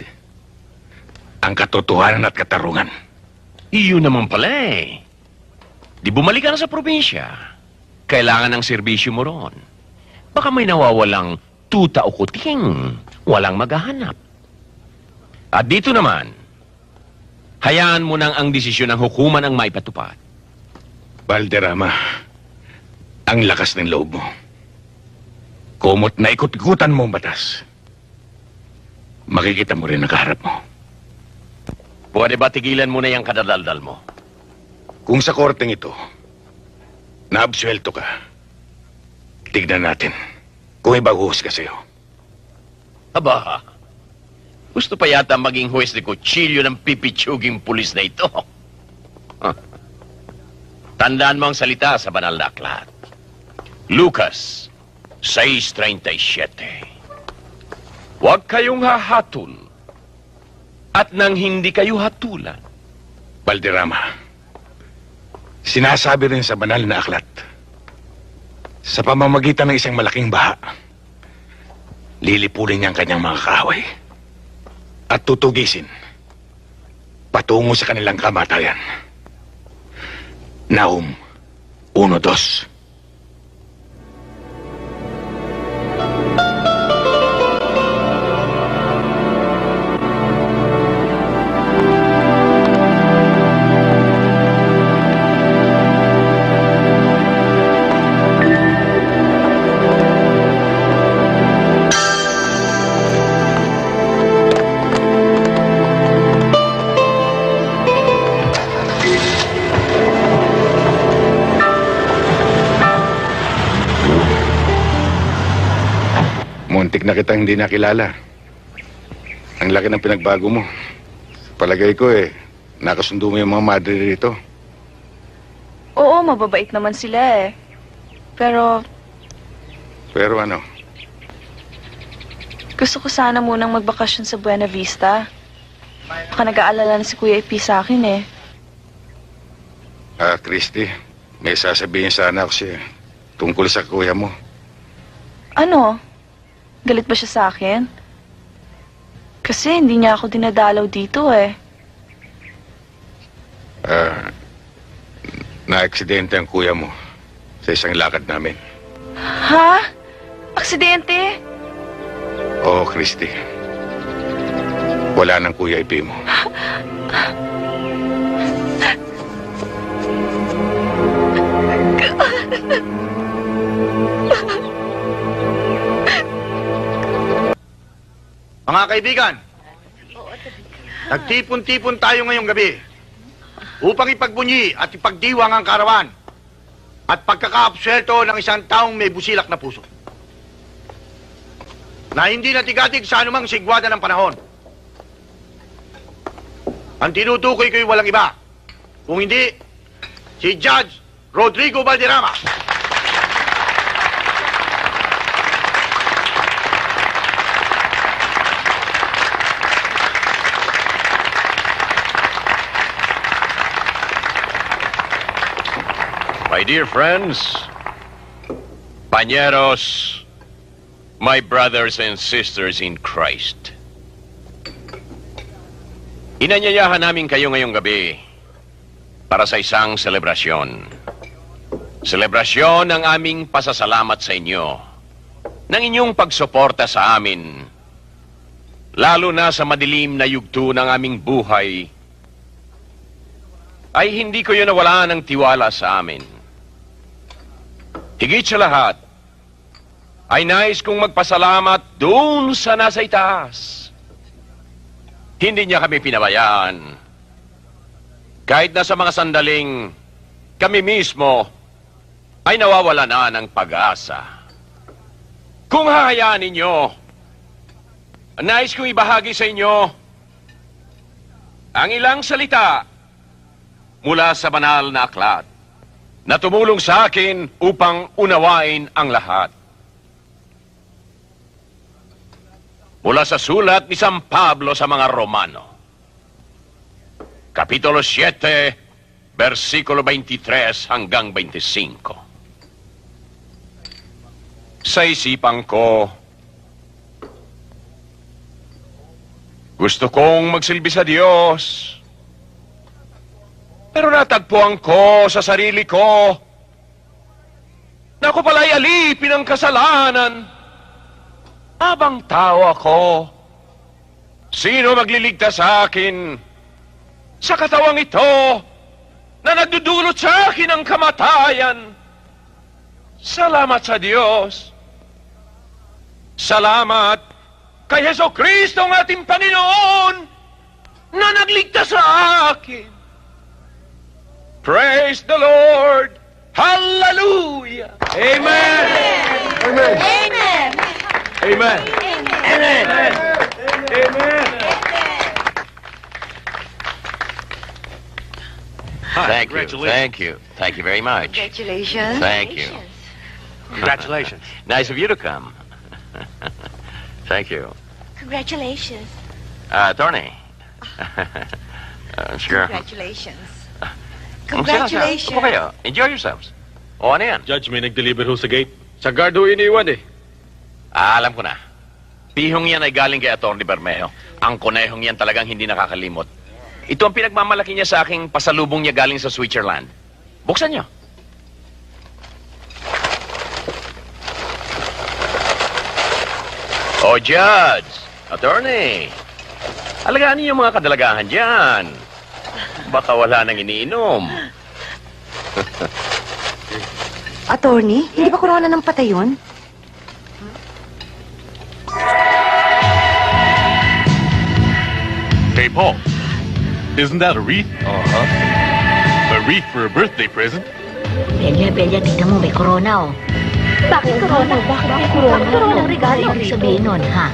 Ang katotohanan at katarungan. Iyon naman pala eh. Di bumalik ka na sa probinsya. Kailangan ng serbisyo mo ron. Baka may nawawalang tuta o kuting. Walang maghahanap. At dito naman, hayaan mo nang ang desisyon ng hukuman ang maipatupad. Valderrama, ang lakas ng loob mo. Kumot na ikot-ikutan mo ang batas. Makikita mo rin ang kaharap mo. Pwede ba tigilan mo na yung kadadaldal mo? Kung sa korteng ito, naabsuelto ka, tignan natin kung ibaguhos ka sa'yo. Aba, gusto pa yata maging huwes de kutsilyo ng pipitsuging pulis na ito. Tandaan mo ang salita sa banal na aklat. Lucas 6:37. Huwag kayong hahatol at nang hindi kayo hatulan. Valderrama, sinasabi rin sa banal na aklat, sa pamamagitan ng isang malaking baha, lilipulin niya ang kanyang mga kaaway at tutugisin patungo sa kanilang kamatayan. Nahum 1:2. Muntik na kitang hindi nakilala. Ang laki ng pinagbago mo. Palagay ko nakasundo mo yung mga madre rito. Oo, mababait naman sila eh. Pero Pero ano? gusto ko sana munang magbakasyon sa Buena Vista. Baka nag-aalala na si Kuya Ipi sa akin eh. Christy, may sasabihin sana ako siya tungkol sa kuya mo. Ano? Galit ba siya sa akin? Kasi hindi niya ako dinadalaw dito eh. Na-aksidente ang kuya mo sa isang lakad namin. Ha? Aksidente? Oo, Christy. Wala nang kuya Ipi mo. Mga kaibigan, nagtipon-tipon tayo ngayong gabi upang ipagbunyi at ipagdiwang ang karawan at pagkakaabsuelto ng isang taong may busilak na puso na hindi natigatig sa anumang sigwada ng panahon. Ang tinutukoy ko'y walang iba, kung hindi si Judge Rodrigo Valderrama. My dear friends, pañeros, my brothers and sisters in Christ. Inanyayahan namin kayo ngayong gabi para sa isang selebrasyon. Selebrasyon ng aming pasasalamat sa inyo ng inyong pagsuporta sa amin, lalo na sa madilim na yugto ng aming buhay, ay hindi ko yun nawala ng tiwala sa amin. Higit sa lahat, ay nais kong magpasalamat doon sa nasa itaas. Hindi niya kami pinabayaan. Kahit na sa mga sandaling kami mismo ay nawawala na ng pag-asa. Kung hahayaan ninyo, nais kong ibahagi sa inyo ang ilang salita mula sa banal na aklat na tumulong sa akin upang unawain ang lahat. Mula sa sulat ni San Pablo sa mga Romano, Kapitulo 7, versikulo 23 hanggang 25. Sa isipan ko, gusto kong magsilbi sa Diyos, pero natagpuan ko sa sarili ko na ako pala'y alipin ng kasalanan. Habang tao ako, sino magliligtas sa akin sa katawang ito na nagdudulot sa akin ng kamatayan? Salamat sa Diyos. Salamat kay Jesucristo ang ating Panginoon na nagligtas sa akin. Praise the Lord. Hallelujah. Amen. Amen. Amen! Amen. Amen! Amen. Thank you. Thank you. Thank you very much. Congratulations. Thank you. Congratulations. Nice of you to come. Thank you. Congratulations. Attorney. Sure. Congratulations. Congratulations. Upo kayo. Enjoy yourselves. O ano yan? Judge, may nag-deliver ho sa gate. Sa guard ho iniwan eh. Alam ko na. Pihong yan ay galing kay Atty. Bermejo. Ang konehong yan talagang hindi nakakalimot. Ito ang pinagmamalaki niya sa aking pasalubong niya galing sa Switzerland. Buksan niyo. O, Judge, Attorney, alagaan niyo yung mga kadalagahan dyan. Baka wala nang iniinom. Attorney, hindi ba corona ng patay yun? Hey, Paul. Isn't that a wreath? A wreath for a birthday present? Belia, tignan mo, may corona, oh. Bakit corona? Bakit may corona? Bakit corona ang regalo? Ibig sabihin nun, ha?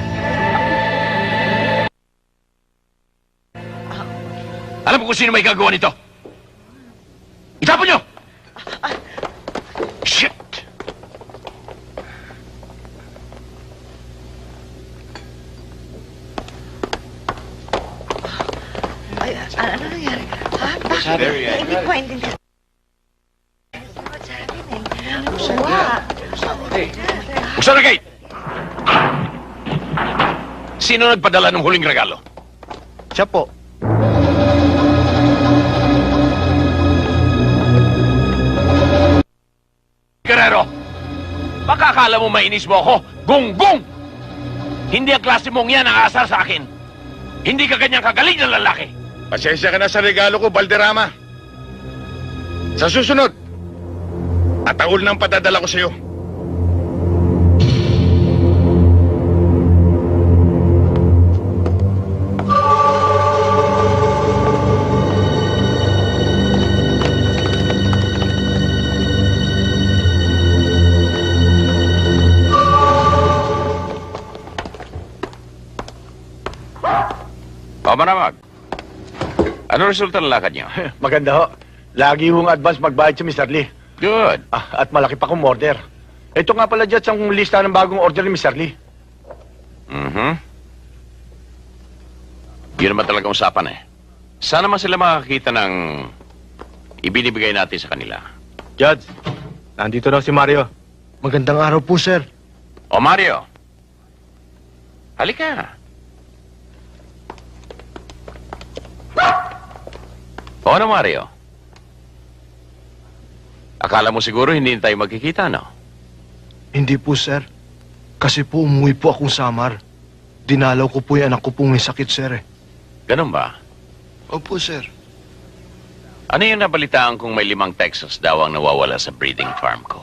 Alam mo kung sino may gagawa nito? Itapon niyo! Shit! Ay, ano nangyari? Ha? Bakit? Hindi ko maintindihan. Buksan na gate! Sino nagpadala ng huling regalo? Siya po. Guerrero! Baka akala mo mainis mo ako? Gunggong! Hindi ang klase mong yan ang aasar sa akin. Hindi ka ganyang kagaling na lalaki. Pasensya ka na sa regalo ko, Valderrama. Sa susunod, ataul ng padadala ko sa'yo. O, Manamag. Ano resulta ng lakad niyo? Maganda ho. Lagi hong advance magbayad si Mr. Lee. Good. At malaki pa kong order. Ito nga pala, Judge, ang lista ng bagong order ni Mr. Lee. Yun naman talaga usapan eh. Sana naman sila makakita ng ibinibigay natin sa kanila. Judge, nandito daw si Mario. Magandang araw po, sir. O, Mario. Halika. O, ano, Mario? Akala mo siguro hindi tayo magkikita, no? Hindi po, sir. Kasi po umuwi po akong Samar. Dinalaw ko po yung anak ko pong may sakit, sir. Ganun ba? Opo, sir. Ano yung nabalitaan kung may 5 Texas daw ang nawawala sa breeding farm ko?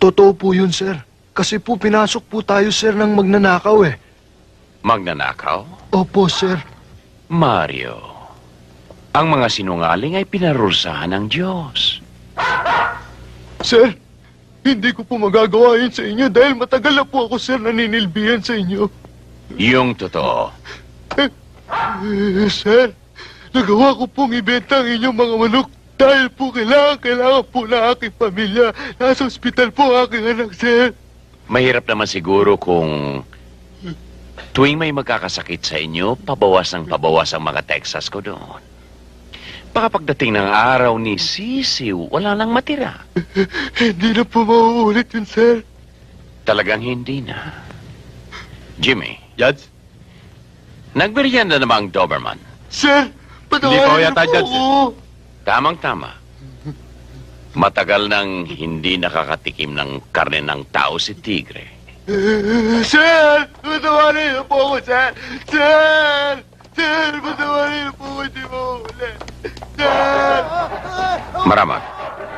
Totoo po yun, sir. Kasi po pinasok po tayo, sir, ng magnanakaw eh. Magnanakaw? Opo, sir. Mario, ang mga sinungaling ay pinarusahan ng Diyos. Sir, hindi ko po magagawa yun sa inyo dahil matagal na po ako, sir, naninilbihan sa inyo. Yung totoo. Sir, nagawa ko pong ibenta ang inyong mga manok dahil po kailangan po na aking pamilya. Nasa ospital po ang aking anak, sir. Mahirap naman siguro kung tuwing may magkakasakit sa inyo, pabawas ang mga Texas ko doon. Baka pagdating ng araw ni Sisiw, wala nang matira. Hindi na po mauulit yun, sir. Talagang hindi na. Jimmy. Judge? Nagmerienda na ba ang Doberman? Sir, patawarin niyo po ako. Tamang-tama. Matagal nang hindi nakakatikim ng karne ng tao si Tigre. Sir, patawarin niyo po ako, sir. Sir, patawarin niyo po ako, di mo ulit. Sir! Maramag,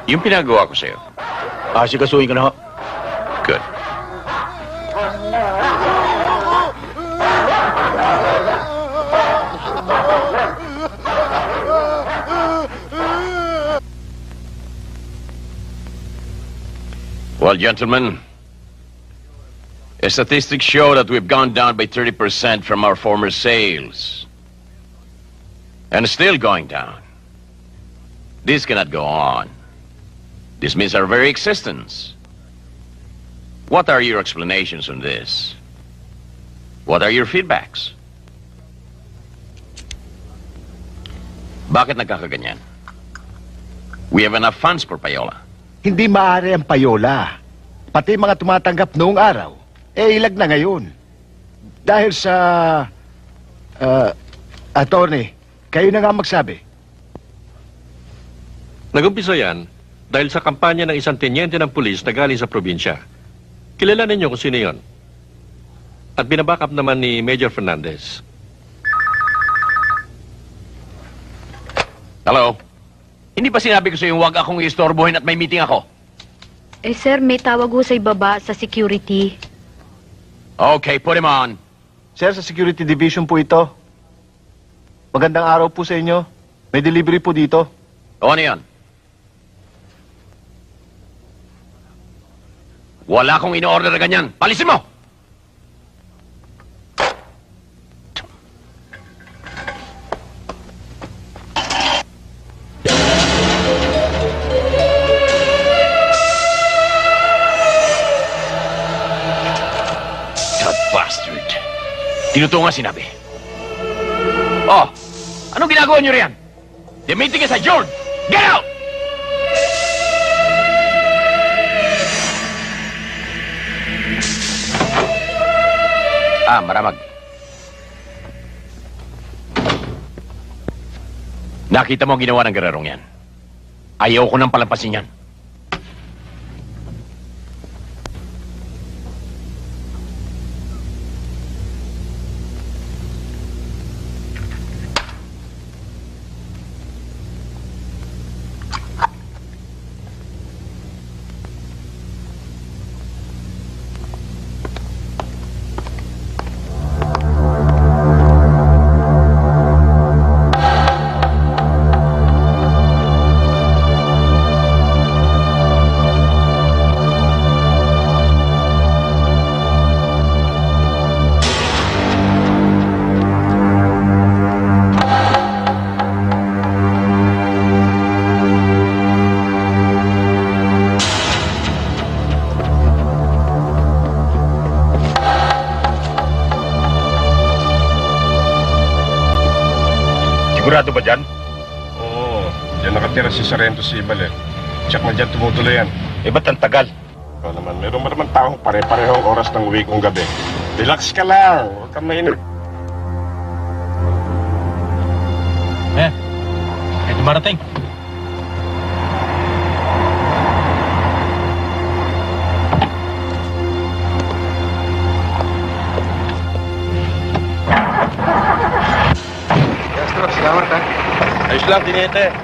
yung pinagawa ko sa'yo. Sikasuhin ko na ho. Good. Well, gentlemen, statistics show that we've gone down by 30% from our former sales. And still going down. This cannot go on. This means our very existence. What are your explanations on this? What are your feedbacks? Bakit nagkakaganyan? We have enough funds for Payola. Hindi maaari ang payola. Pati mga tumatanggap noong araw, ilag na ngayon. Dahil sa... attorney, kayo na nga magsabi. Nagumpisa yan dahil sa kampanya ng isang tenyente ng pulis na galing sa probinsya. Kilala ninyo kung sino yon. At binabackup naman ni Major Fernandez. Hello? Hindi ba sinabi ko sa yung huwag akong istorbohin at may meeting ako? Eh sir, may tawag ho sa ibaba sa security. Okay, put him on. Sir, sa Security Division po ito. Magandang araw po sa inyo. May delivery po dito. O ano yan? Wala akong in-order na ganyan. Palisin mo! That bastard. Tinutungan sinabi. Oh, anong ginagawa niyo riyan? The meeting is adjourned. Get out! Maramag. Nakita mo ang ginawa ng garerong yan. Ayaw ko nang palampasin yan. Sigurado ba dyan? Oo, dyan nakatira si Sarento Sibal eh. Tsak na dyan tumutuloy yan. Eh, ba't ang tagal? Ikaw naman, meron ba naman taong pare-parehong oras ng uwi kong gabi? Relax ka lang, huwag kang mainit. Ito marating. Salamat ha. Ayos lang, tinete.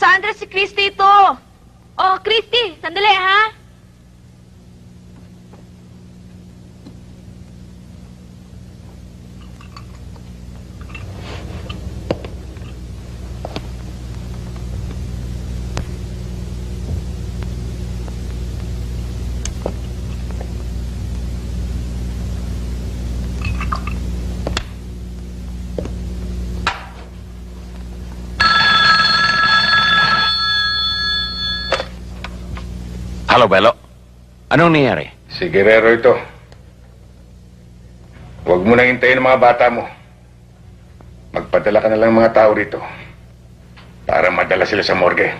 Sandra, si Christy ito! Oh, Christy! Sandali, ha? Halo, Belo. Anong nangyari? Si Guerrero ito. Huwag mo nang hintayin ang mga bata mo. Magpadala ka na lang ng mga tao rito para madala sila sa morgue.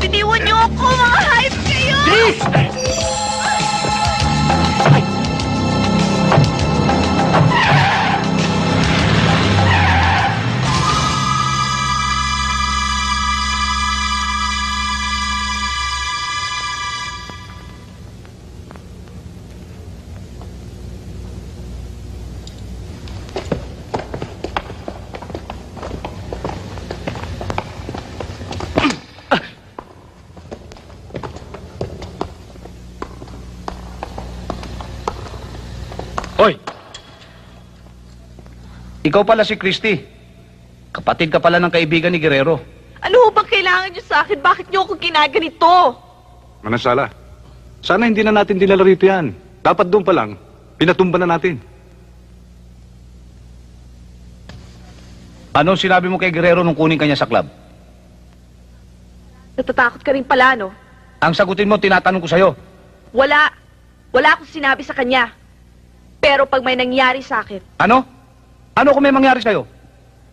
Biniwan niyo ako, mga hayop kayo! Hoy! Ikaw pala si Christy. Kapatid ka pala ng kaibigan ni Guerrero. Ano ho bang kailangan niyo sa akin? Bakit niyo ako ginaganito? Manasala, sana hindi na natin dinala rito yan. Dapat doon pa lang, pinatumba na natin. Anong sinabi mo kay Guerrero nung kunin kanya sa club? Natatakot ka rin pala, no? Ang sagutin mo, tinatanong ko sa'yo. Wala. Wala akong sinabi sa kanya. Pero pag may nangyari sa akin, Ano? Ano kung may mangyari sa'yo?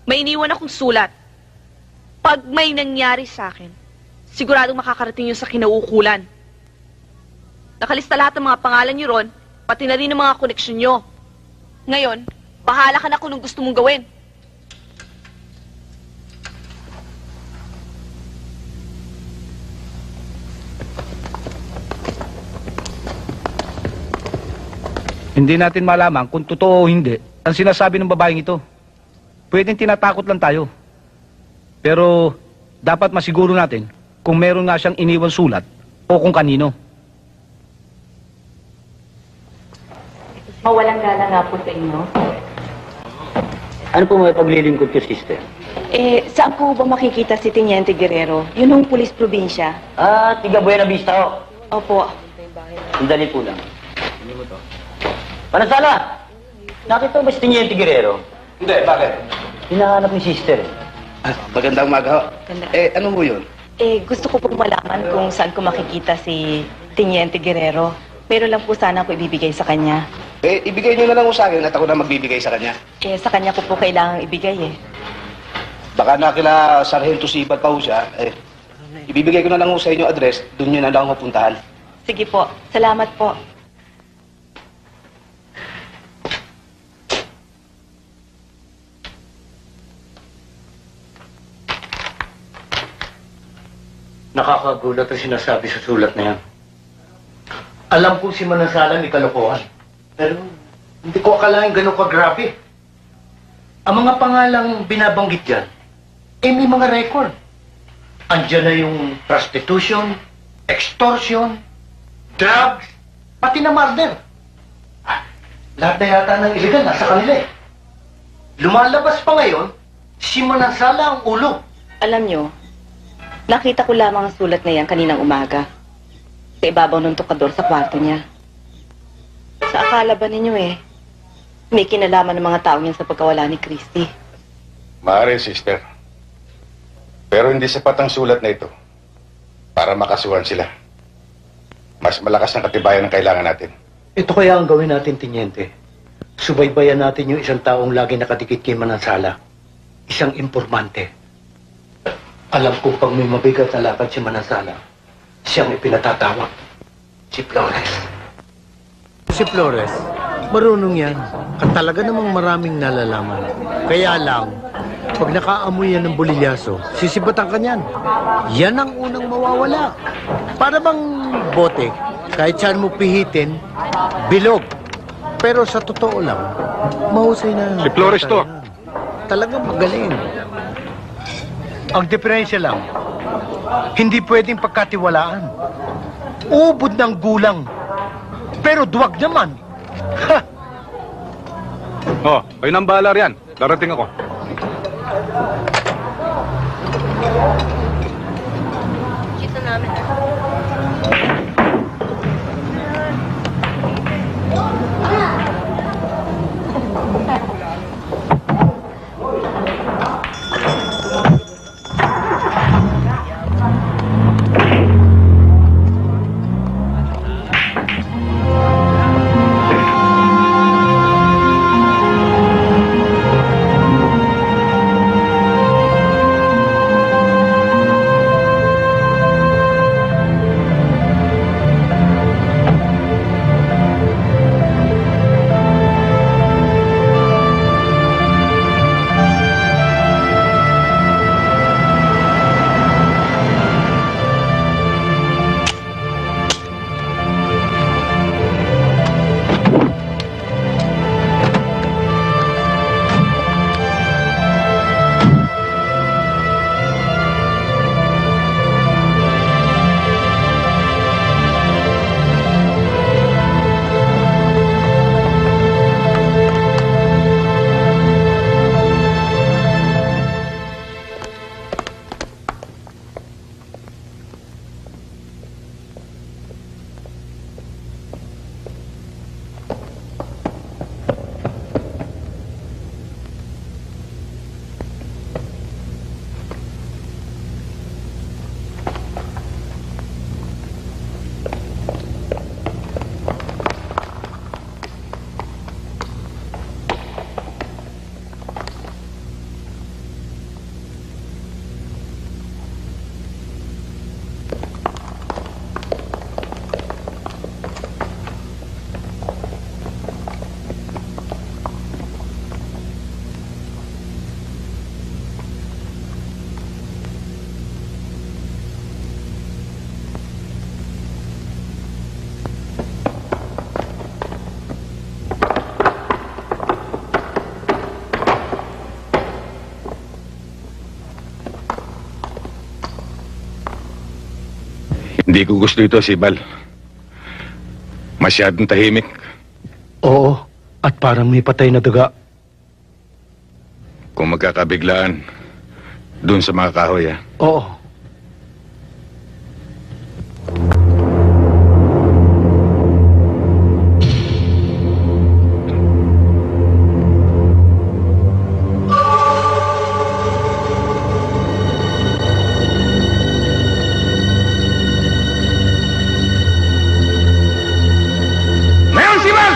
may iniwan akong sulat. Pag may nangyari sa akin, siguradong makakarating yun sa kinauukulan. Nakalista lahat ng mga pangalan niyo ron, pati na rin ng mga koneksyon niyo. Ngayon, bahala ka na kung anong gusto mong gawin. Hindi natin malaman kung totoo o hindi ang sinasabi ng babaeng ito. Pwedeng tinatakot lang tayo. Pero dapat masiguro natin kung meron nga siyang iniwan sulat o kung kanino. Mawalang gala nga po sa inyo. Ano po may paglilingkod ko, sister? Saan po ba makikita si Teniente Guerrero? Yun yung pulis probinsya. Ah, tiga Buena Vista ho. Opo. Sandali po lang. Manasala! Nakita mo ba si Teniente Guerrero? Hindi, bakit? Hinahanap ni sister. Magandang umaga ho. Ano mo yun? Gusto ko pong malaman kung saan ko makikita si Teniente Guerrero. Meron lang po sana ako ibibigay sa kanya. Ibigay niyo na lang sa akin at ako na magbibigay sa kanya. Sa kanya ko po kailangang ibigay Baka na kila Sargento Sibat pa ho siya. Ibibigay ko na lang ho sa inyo address, doon nyo na lang ho puntahan. Sige po. Salamat po. Nakakagulat ang sinasabi sa sulat na yan. Alam ko si Manasala may kalokohan. Pero hindi ko akalain ganun kagrabe. Ang mga pangalang binabanggit dyan, may mga record. Andiyan na yung prostitution, extortion, drugs, pati na murder. Lahat na yata ng illegal nasa kanila eh. Lumalabas pa ngayon, si Manasala ang ulo. Alam nyo, nakita ko lamang ang sulat na yan kaninang umaga. Sa ibabaw ng tukador sa kwarto niya. Sa akala ba ninyo may kinalaman ng mga taong yan sa pagkawala ni Christy. Maaari, sister. Pero hindi sapat ang sulat na ito para makasuhan sila. Mas malakas ang katibayan ang kailangan natin. Ito kaya ang gawin natin, Tiniente. Subaybayan natin yung isang taong lagi nakadikit kay Manansala. Isang impormante. Alam ko pag may mabigat na lakad si Manansala, siyang ipinatatawag. Si Flores. Si Flores, marunong yan. At talaga namang maraming nalalaman. Kaya lang, pag nakaamoy yan ng bolilyaso, sisibatan ka niyan. Yan ang unang mawawala. Para bang bote, kahit saan mo pihitin, bilog. Pero sa totoo lang, mahusay na. Si Flores to. Talagang magaling. Ang diferensya lang, hindi pwedeng pagkatiwalaan. Ubod ng gulang. Pero duwag naman. Ha! Oh, kayo nang bahala riyan. Darating ako. Kita namin. Hindi ko gusto ito, Sibal. Masyadong tahimik. Oo, at parang may patay na daga. Kung magkakabiglaan, dun sa mga kahoy, ah. Oo. Ngayon, Sibal!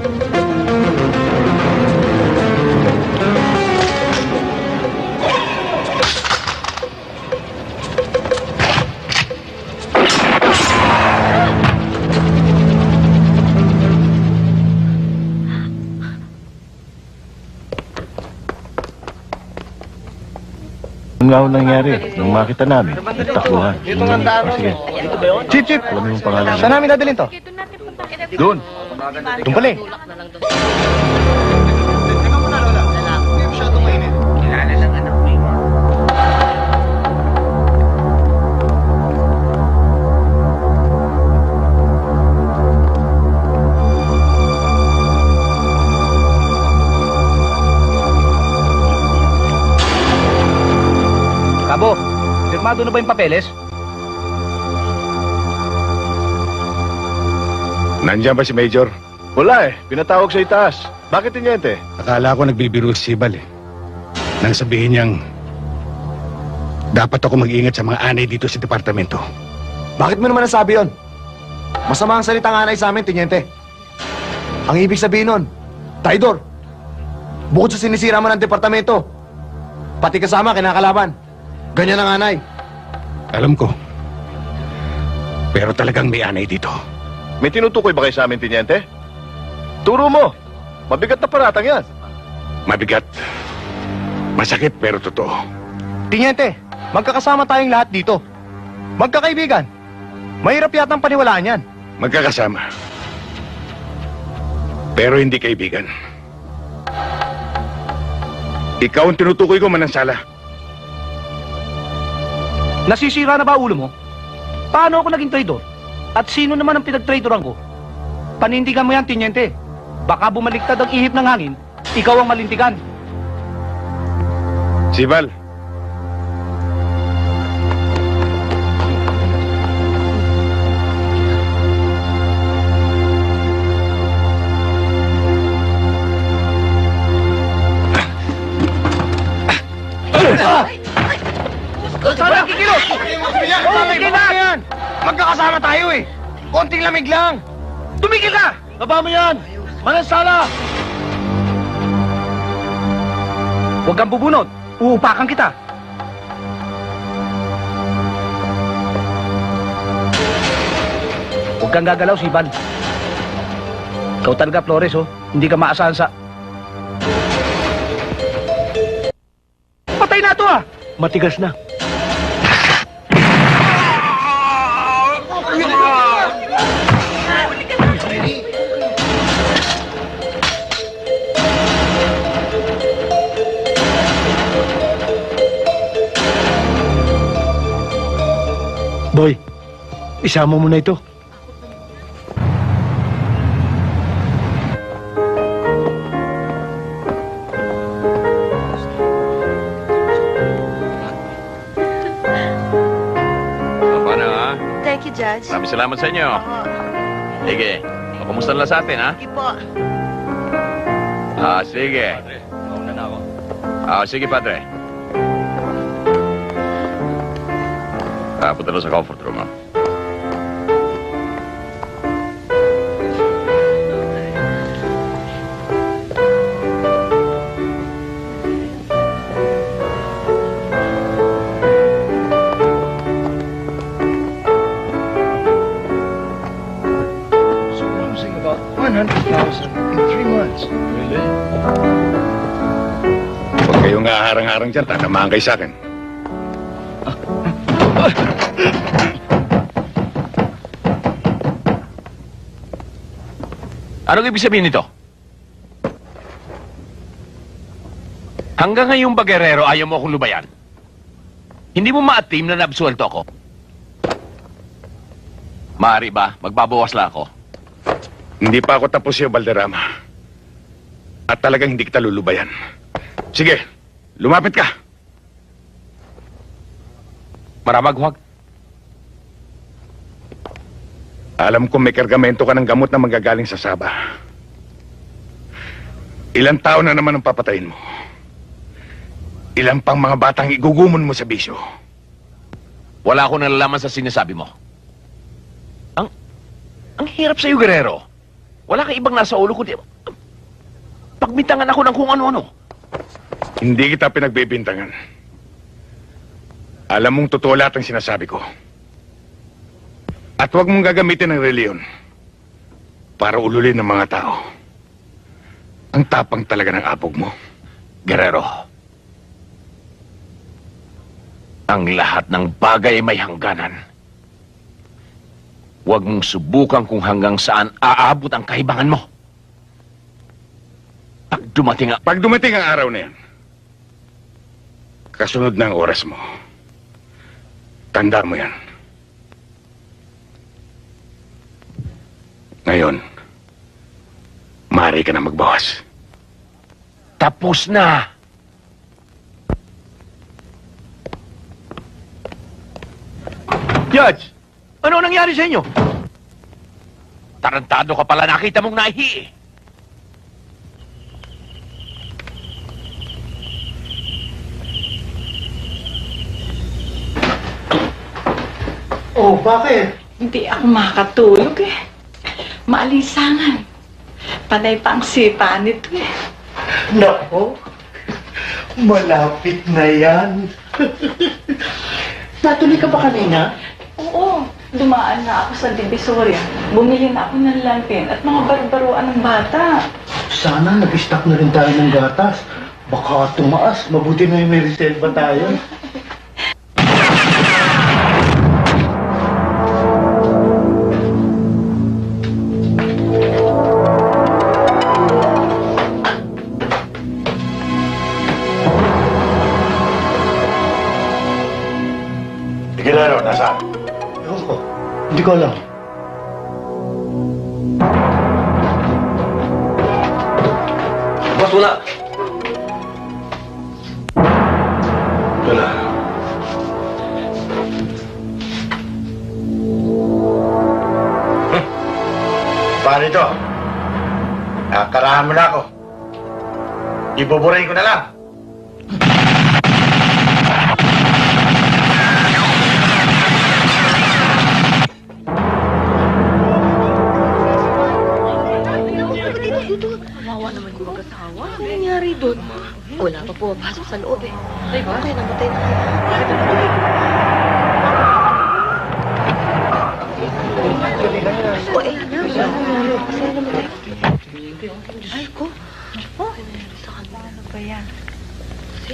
Ano nga ho nangyari nung makita namin? Nagtakbuhan. Dito nga ang daan. Sige. Chip, Chip. Alam mo yung pangalan. Saan namin dadalhin to? Doon. Doon pala eh. Kabo, firmado na ba yung papeles? Nandiyan ba si Major? Wala eh. Pinatawag sa itaas. Bakit Tiniente? Akala ko nagbibiro si Sibal eh. Nang sabihin niyang dapat ako mag-ingat sa mga anay dito sa departamento. Bakit mo naman nasabi yun? Masama ang salitang anay sa amin, Tiniente. Ang ibig sabihin nun, traidor. Bukod sa sinisira mo ng departamento, pati kasama kinakalaban. Ganyan ang anay. Alam ko. Pero talagang may anay dito. May tinutukoy ba kayo sa amin, Tiniente? Turo mo. Mabigat na paratang yan. Mabigat. Masakit pero totoo. Tiniente, magkakasama tayong lahat dito. Magkakaibigan. Mahirap yata ang paniwalaan yan. Magkakasama. Pero hindi kaibigan. Ikaw ang tinutukoy ko, Manansala. Nasisira na ba ulo mo? Paano ako naging traidor? At sino naman ang pinag-traidoran ko? Panindigan mo yan, Tiniente. Baka bumaliktad ang ihip ng hangin, ikaw ang malintigan. Sibal. Saan kikilos? Tumigil na yan! Magkakasama tayo eh! Konting lamig lang! Tumigil ka! Baba mo yan! Manansala! Huwag kang bubunot. Uupakan kita. Huwag kang gagalaw, Sibal. Ikaw talaga, Flores, oh. Hindi ka maasahan sa... Patay na ito, ah! Matigas na. Boy, isama mo na ito. Paano ha? Thank you, Judge. Maraming salamat sa inyo. Sige. Kumusta na sa atin, ha? Sige po. Sige. Sige, Padre. Punta na sa comfort room, ha? So losing about 100,000 in 3 months. Really? Huwag kayong haharang-harang dyan. Tatamaan kayo sa akin. Anong ibig sabihin nito? Hanggang ngayong bagerero, ayaw mo akong lubayan? Hindi mo maatim na nabsuelto ako? Maaari ba? Magbabawas lang ako. Hindi pa ako tapos sa'yo, Valderrama. At talagang hindi kita lulubayan. Sige, lumapit ka. Maramag, huwag. Alam ko may kargamento ka ng gamot na manggagaling sa Saba. Ilang tao na naman ang papatayin mo. Ilang pang mga batang igugumon mo sa bisyo. Wala akong nalalaman sa sinasabi mo. Ang hirap sa'yo, Guerrero. Wala kang ibang nasa ulo kundi pagbintangan ako ng kung ano-ano. Hindi kita pinagbibintangan. Alam mong totoo lahat ang sinasabi ko. At huwag mong gagamitin ng reliyon para ululin ng mga tao. Ang tapang talaga ng apog mo. Guerrero, ang lahat ng bagay ay may hangganan. Huwag mong subukan kung hanggang saan aabot ang kahibangan mo. Pag dumating ang araw na yan, kasunod na ang oras mo. Tanda mo yan. Ngayon, maaari ka na magbawas. Tapos na! Judge, ano nangyari sa inyo? Tarantado ka pala, nakita mong nahi eh. Oh, bakit? Hindi ako makatulog eh. Maalisangan. Panay pa ang sipa nito eh. Nako, malapit na yan. Natuloy ka ba kanina? Oo, dumaan na ako sa Divisoria. Bumili na ako ng lampin at mga barbaruan ng bata. Sana nag-stock na rin tayo ng gatas. Baka tumaas. Mabuti na yung may reserva tayo. Guerrero, nasaan? Ewan ko. Hindi ko alam. Boss, wala. Wala. Paano ito? Nakakarahan mo na ako. Ibuburahin ko na lang. Kawawa naman yung mag-asawa. Ano nangyari doon? Wala pa pumapasok sa loob eh. Ay, bakit? Namatay na kaya. Bakit namatay? O, eh, kasi namatay. Ay, ko. Oh, sa kanila. Ano ba yan? Kasi,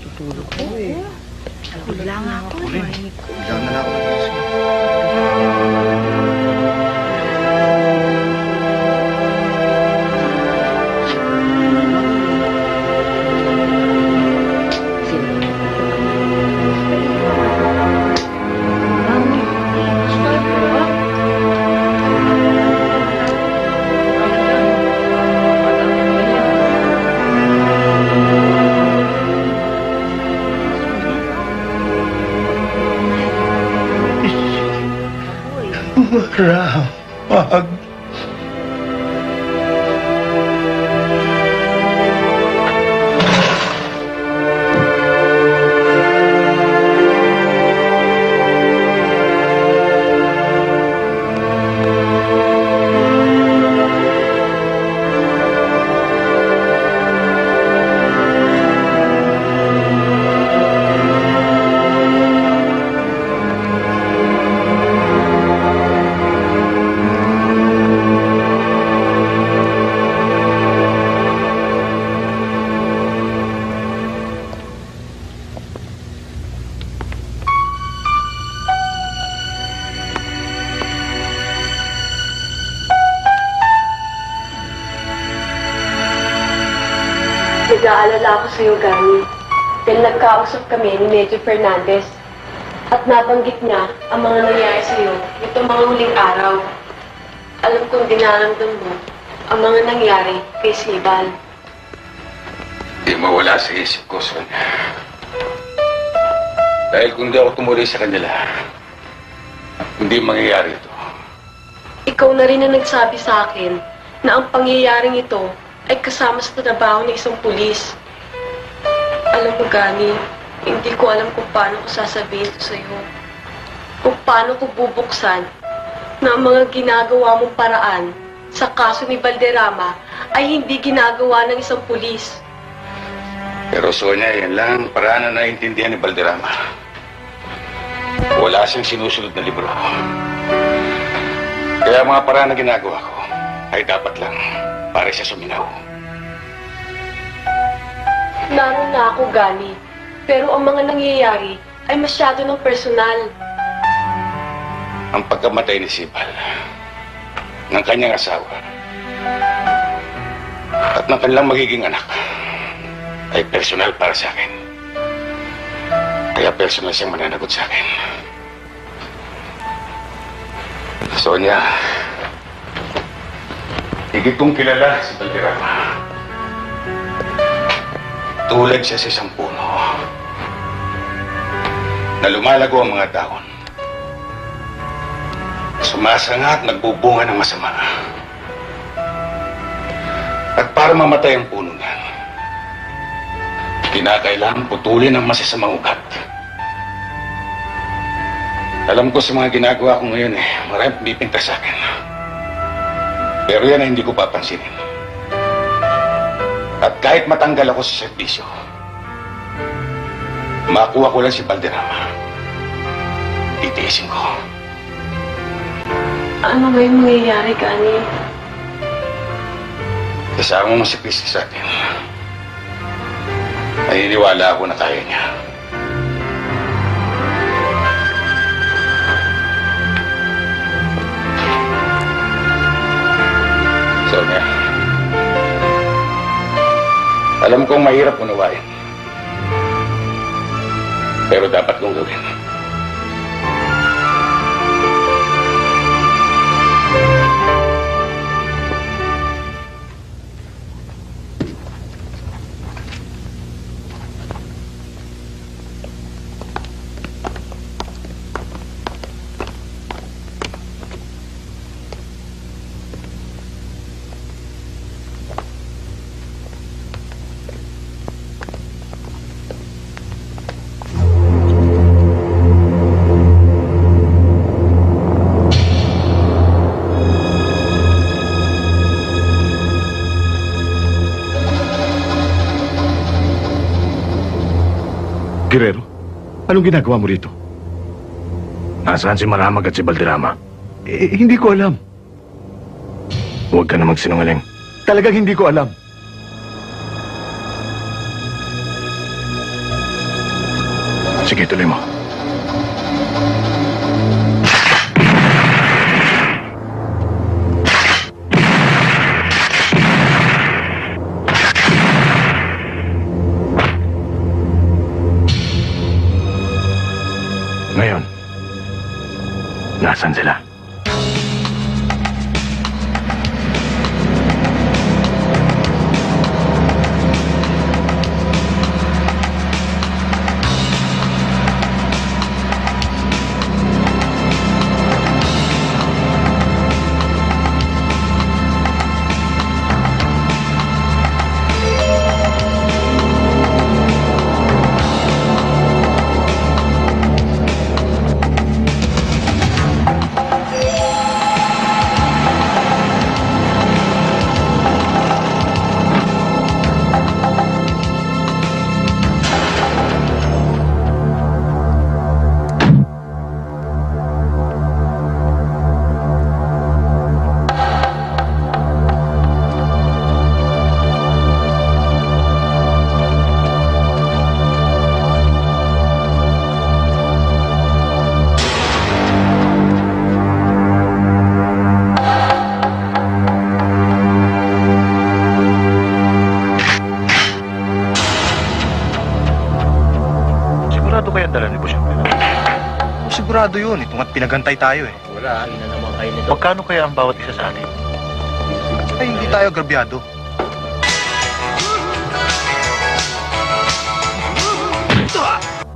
tutulog ko eh. Wala nga ako. Diyan na ako. Maramag. Nag-aalala ako sa'yo, Gani. Dahil nagkausap kami ni Major Fernandez at nabanggit niya ang mga nangyari sa'yo itong mga huling araw. Alam kong dinaramdam mo ang mga nangyari kay Sibal. Di mawala sa isip ko, Sonia. Dahil kung di ako tumuloy sa kanila, hindi mangyayari ito. Ikaw na rin ang nagsabi sa akin na ang pangyayaring ito ay kasama sa trabaho ng isang pulis. Alam mo, Gani, hindi ko alam kung paano ko sasabihin ito sa'yo. Kung paano ko bubuksan na ang mga ginagawa mong paraan sa kaso ni Valderrama ay hindi ginagawa ng isang pulis. Pero Sonia, yan lang ang paraan na naiintindihan ni Valderrama. Wala siyang sinusunod na libro. Kaya ang mga paraan na ginagawa ko ay dapat lang para siya suminaw. Naroon na ako, Gani. Pero ang mga nangyayari ay masyado ng personal. Ang pagkamatay ni Sibal ng kanyang asawa at ng kanilang magiging anak ay personal para sa akin. Kaya personal siyang mananagot sa akin. Sonia, higit kong kilala si Valderrama. Tulad siya sa isang puno na lumalago ang mga dahon. Sumasanga at nagbubunga ng masama. At para mamatay ang puno niyan, kinakailangan putulin ang masasamang ugat. Alam ko sa mga ginagawa ko ngayon maraming pumipinta sa akin. Pero yan ay hindi ko papansinin. At kahit matanggal ako sa serbisyo, makuha ko lang si Valderrama. Titiisin ko. Ano ngayon mangyayari, Gani? Kasama mo si Christy sa atin. Naniniwala ako na kaya niya. Sonia, alam kong mahirap unawain. Pero dapat kong gawin. Guerrero, anong ginagawa mo rito? Nasaan si Maramag at si Valderrama? Hindi ko alam. Huwag ka na magsinungaling. Talagang hindi ko alam. Sige, tuloy mo. Ngayon, nasaan sila? Sigurado yun, itong at pinagantay tayo eh. Wala, ina naman kayo nito. Magkano kaya ang bawat isa sa atin? Ay, hindi tayo agrabyado.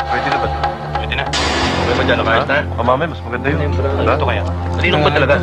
Pwede na ba ito? Pwede na. Okay ba dyan? Kahit na? Mamamay, mas maganda yun. Sigurado kaya? Malinong ba talaga?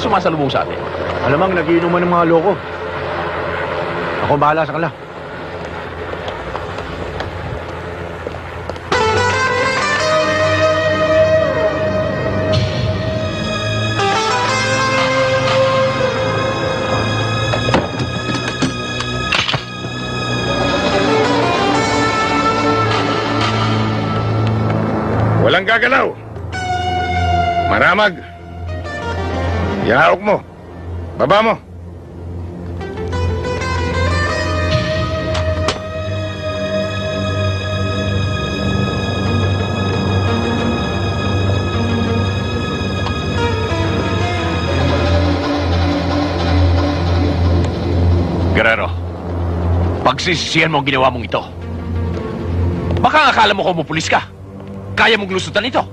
sumasalubong sa atin. Alamang nagiinuman ng mga loko. Ako bahala sa kanila. Walang gagalaw. Maramag. Ihawak mo. Baba mo. Guerrero, pagsisisihan mo ang ginawa mong ito. Baka akala mo kumupulis ka. Kaya mong lusutan ito.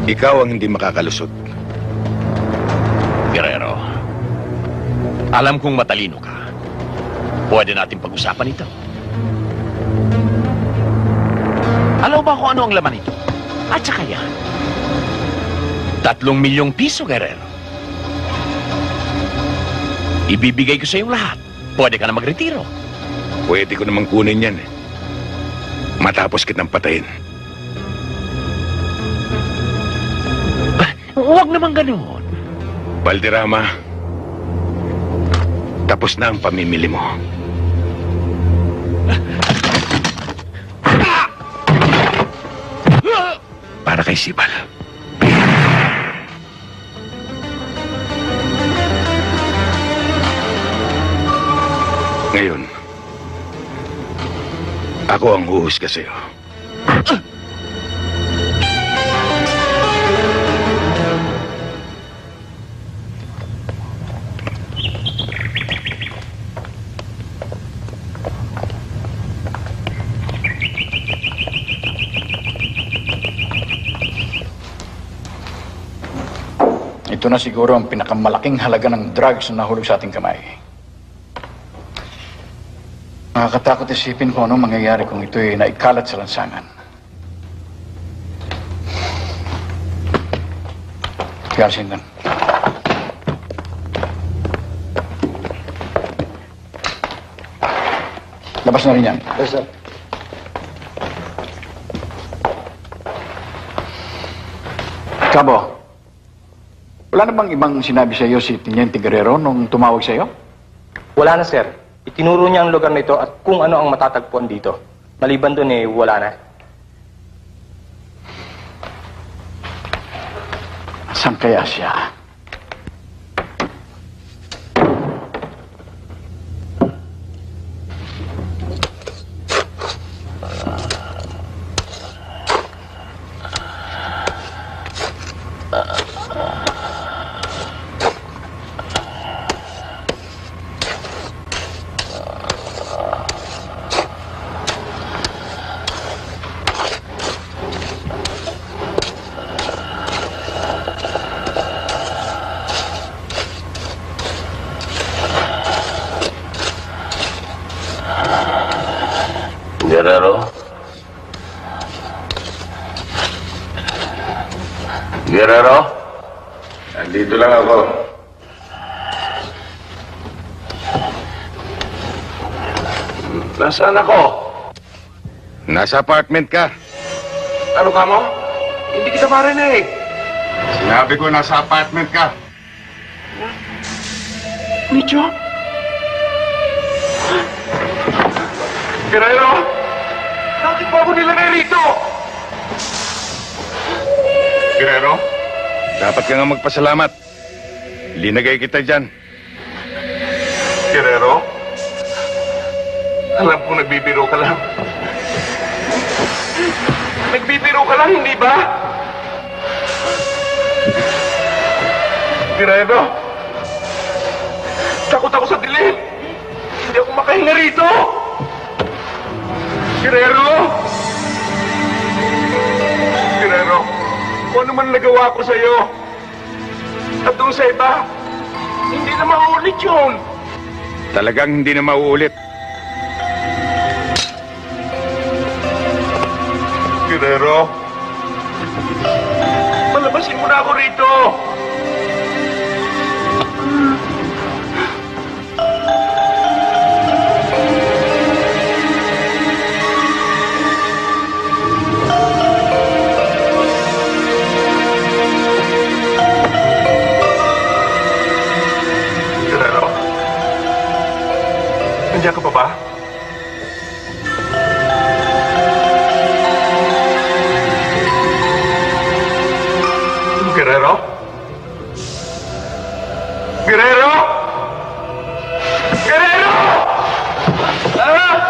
Ikaw ang hindi makakalusot. Guerrero, alam kong matalino ka. Pwede natin pag-usapan ito. Alam ba kung ano ang laman ito? At saka yan. 3 milyong piso, Guerrero. Ibibigay ko sa iyong lahat. Pwede ka na magretiro. Pwede ko namang kunin yan eh. Matapos kitang patayin. Huwag naman ganoon. Valderrama, tapos na ang pamimili mo. Para kay Sibal. Ngayon, ako ang huhusga sa'yo. Ito na siguro ang pinakamalaking halaga ng drugs na nahulog sa ating kamay. Nakakatakot isipin kung anong mangyayari kung ito'y naikalat sa lansangan. Kaya, Sindan. Labas na rin yan. Yes, sir. Cabo, wala na bang ibang sinabi sa iyo si Teniente Guerrero nung tumawag sa iyo? Wala na, sir. Itinuro niya ang lugar nito at kung ano ang matatagpuan dito. Maliban doon wala na. Saan kaya siya? Guerrero? Guerrero? Nandito lang ako. Nasaan ako? Nasa apartment ka. Ano ka mo? Hindi kita marinig. Sinabi ko nasa apartment ka. Micho? Guerrero? Bakit mo ako nilagay rito? Guerrero, dapat ka nga magpasalamat. Linagay kita dyan. Guerrero? Alam kong nagbibiro ka lang. Nagbibiro ka lang, hindi ba? Guerrero? Takot ako sa dilim. Hindi ako makahinga rito. Guerrero? Guerrero, kung ano man nagawa ko sa'yo, at doon sa iba, hindi na mauulit yun. Talagang hindi na mauulit. Guerrero, palabasin mo na ako rito. Nandiyan ka pa ba? Guerrero? Guerrero! Guerrero! Ah!